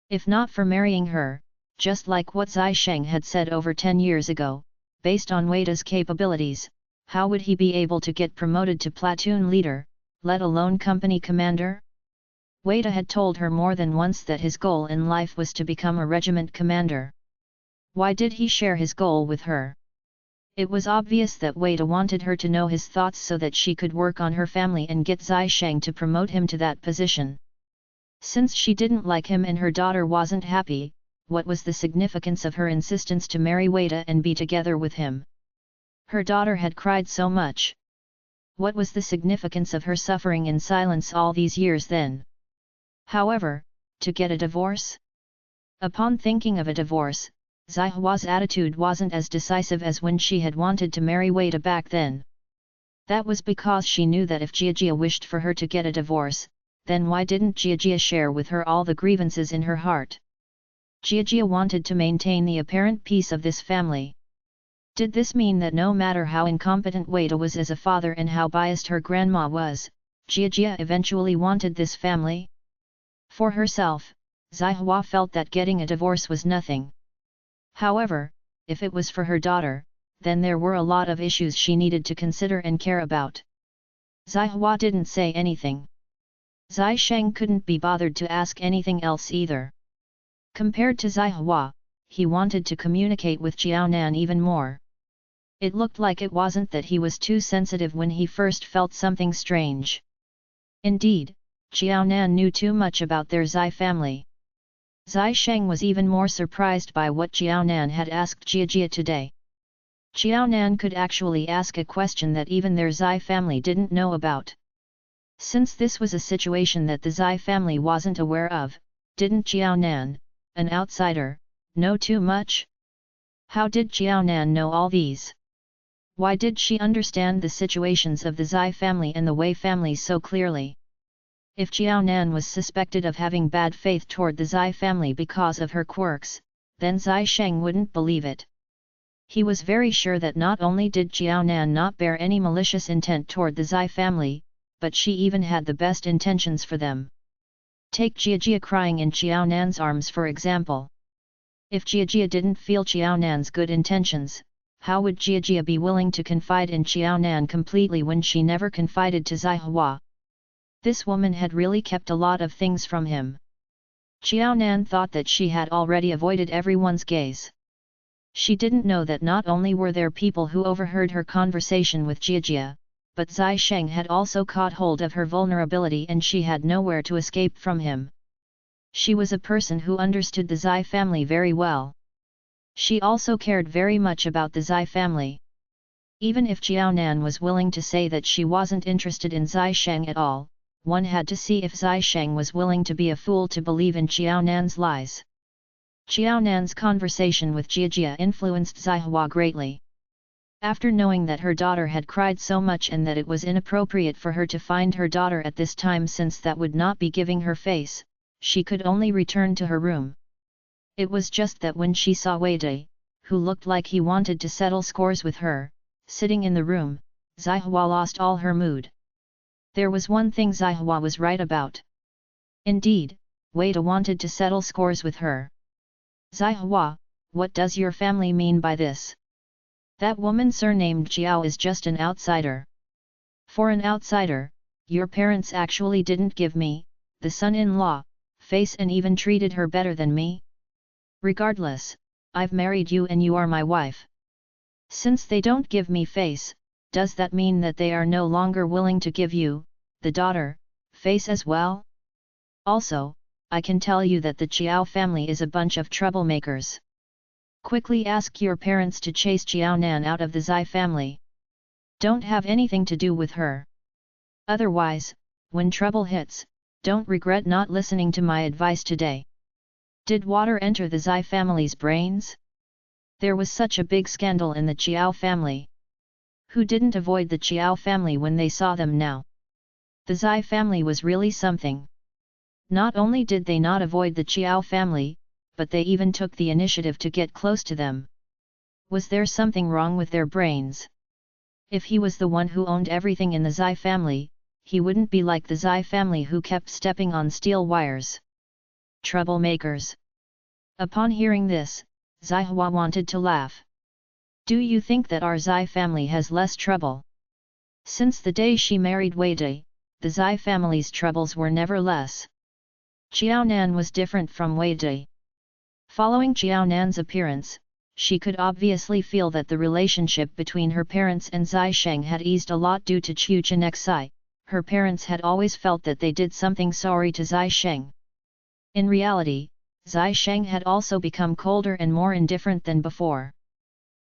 If not for marrying her, just like what Zai Sheng had said over 10 years ago, based on Wei Da's capabilities, how would he be able to get promoted to platoon leader, let alone company commander? Wei Da had told her more than once that his goal in life was to become a regiment commander. Why did he share his goal with her? It was obvious that Wei De wanted her to know his thoughts so that she could work on her family and get Zai Sheng to promote him to that position. Since she didn't like him and her daughter wasn't happy, what was the significance of her insistence to marry Wei De and be together with him? Her daughter had cried so much. What was the significance of her suffering in silence all these years then? However, to get a divorce? Upon thinking of a divorce, Zai Hua's attitude wasn't as decisive as when she had wanted to marry Wei De back then. That was because she knew that if Jiajia wished for her to get a divorce, then why didn't Jiajia share with her all the grievances in her heart? Jiajia wanted to maintain the apparent peace of this family. Did this mean that no matter how incompetent Wei De was as a father and how biased her grandma was, Jiajia eventually wanted this family? For herself, Zai Hua felt that getting a divorce was nothing. However, if it was for her daughter, then there were a lot of issues she needed to consider and care about. Zai Hua didn't say anything. Zai Sheng couldn't be bothered to ask anything else either. Compared to Zai Hua, he wanted to communicate with Jiaonan even more. It looked like it wasn't that he was too sensitive when he first felt something strange. Indeed, Jiaonan knew too much about their Zai family. Zai Sheng was even more surprised by what Jiaonan had asked Jiajia today. Jiaonan could actually ask a question that even their Zai family didn't know about. Since this was a situation that the Zai family wasn't aware of, didn't Jiaonan, an outsider, know too much? How did Jiaonan know all these? Why did she understand the situations of the Zai family and the Wei family so clearly? If Jiaonan was suspected of having bad faith toward the Zai family because of her quirks, then Zai Sheng wouldn't believe it. He was very sure that not only did Jiaonan not bear any malicious intent toward the Zai family, but she even had the best intentions for them. Take Jiajia crying in Jiaonan's arms for example. If Jiajia didn't feel Jiaonan's good intentions, how would Jiajia be willing to confide in Jiaonan completely when she never confided to Zai Hua? This woman had really kept a lot of things from him. Jiaonan thought that she had already avoided everyone's gaze. She didn't know that not only were there people who overheard her conversation with Jiajia, but Zai Sheng had also caught hold of her vulnerability and she had nowhere to escape from him. She was a person who understood the Zai family very well. She also cared very much about the Zai family. Even if Jiaonan was willing to say that she wasn't interested in Zai Sheng at all, one had to see if Zai Sheng was willing to be a fool to believe in Jiaonan's lies. Jiaonan's conversation with Jiajia influenced Zai Hua greatly. After knowing that her daughter had cried so much and that it was inappropriate for her to find her daughter at this time since that would not be giving her face, she could only return to her room. It was just that when she saw Wei De, who looked like he wanted to settle scores with her, sitting in the room, Zai Hua lost all her mood. There was one thing Zai Hua was right about. Indeed, Wei De wanted to settle scores with her. Zai Hua, what does your family mean by this? That woman surnamed Jiao is just an outsider. For an outsider, your parents actually didn't give me, the son-in-law, face and even treated her better than me? Regardless, I've married you and you are my wife. Since they don't give me face, does that mean that they are no longer willing to give you, the daughter, face as well? Also, I can tell you that the Chiao family is a bunch of troublemakers. Quickly ask your parents to chase Jiaonan out of the Zai family. Don't have anything to do with her. Otherwise, when trouble hits, don't regret not listening to my advice today. Did water enter the Zai family's brains? There was such a big scandal in the Chiao family. Who didn't avoid the Chiao family when they saw them now? The Zai family was really something. Not only did they not avoid the Chiao family, but they even took the initiative to get close to them. Was there something wrong with their brains? If he was the one who owned everything in the Zai family, he wouldn't be like the Zai family who kept stepping on steel wires. Troublemakers. Upon hearing this, Zai Hua wanted to laugh. Do you think that our Zai family has less trouble? Since the day she married Wei De, the Zai family's troubles were never less. Jiaonan was different from Wei De. Following Jiaonan's appearance, she could obviously feel that the relationship between her parents and Zai Sheng had eased a lot due to Chu Chenexai. Her parents had always felt that they did something sorry to Zai Sheng. In reality, Zai Sheng had also become colder and more indifferent than before.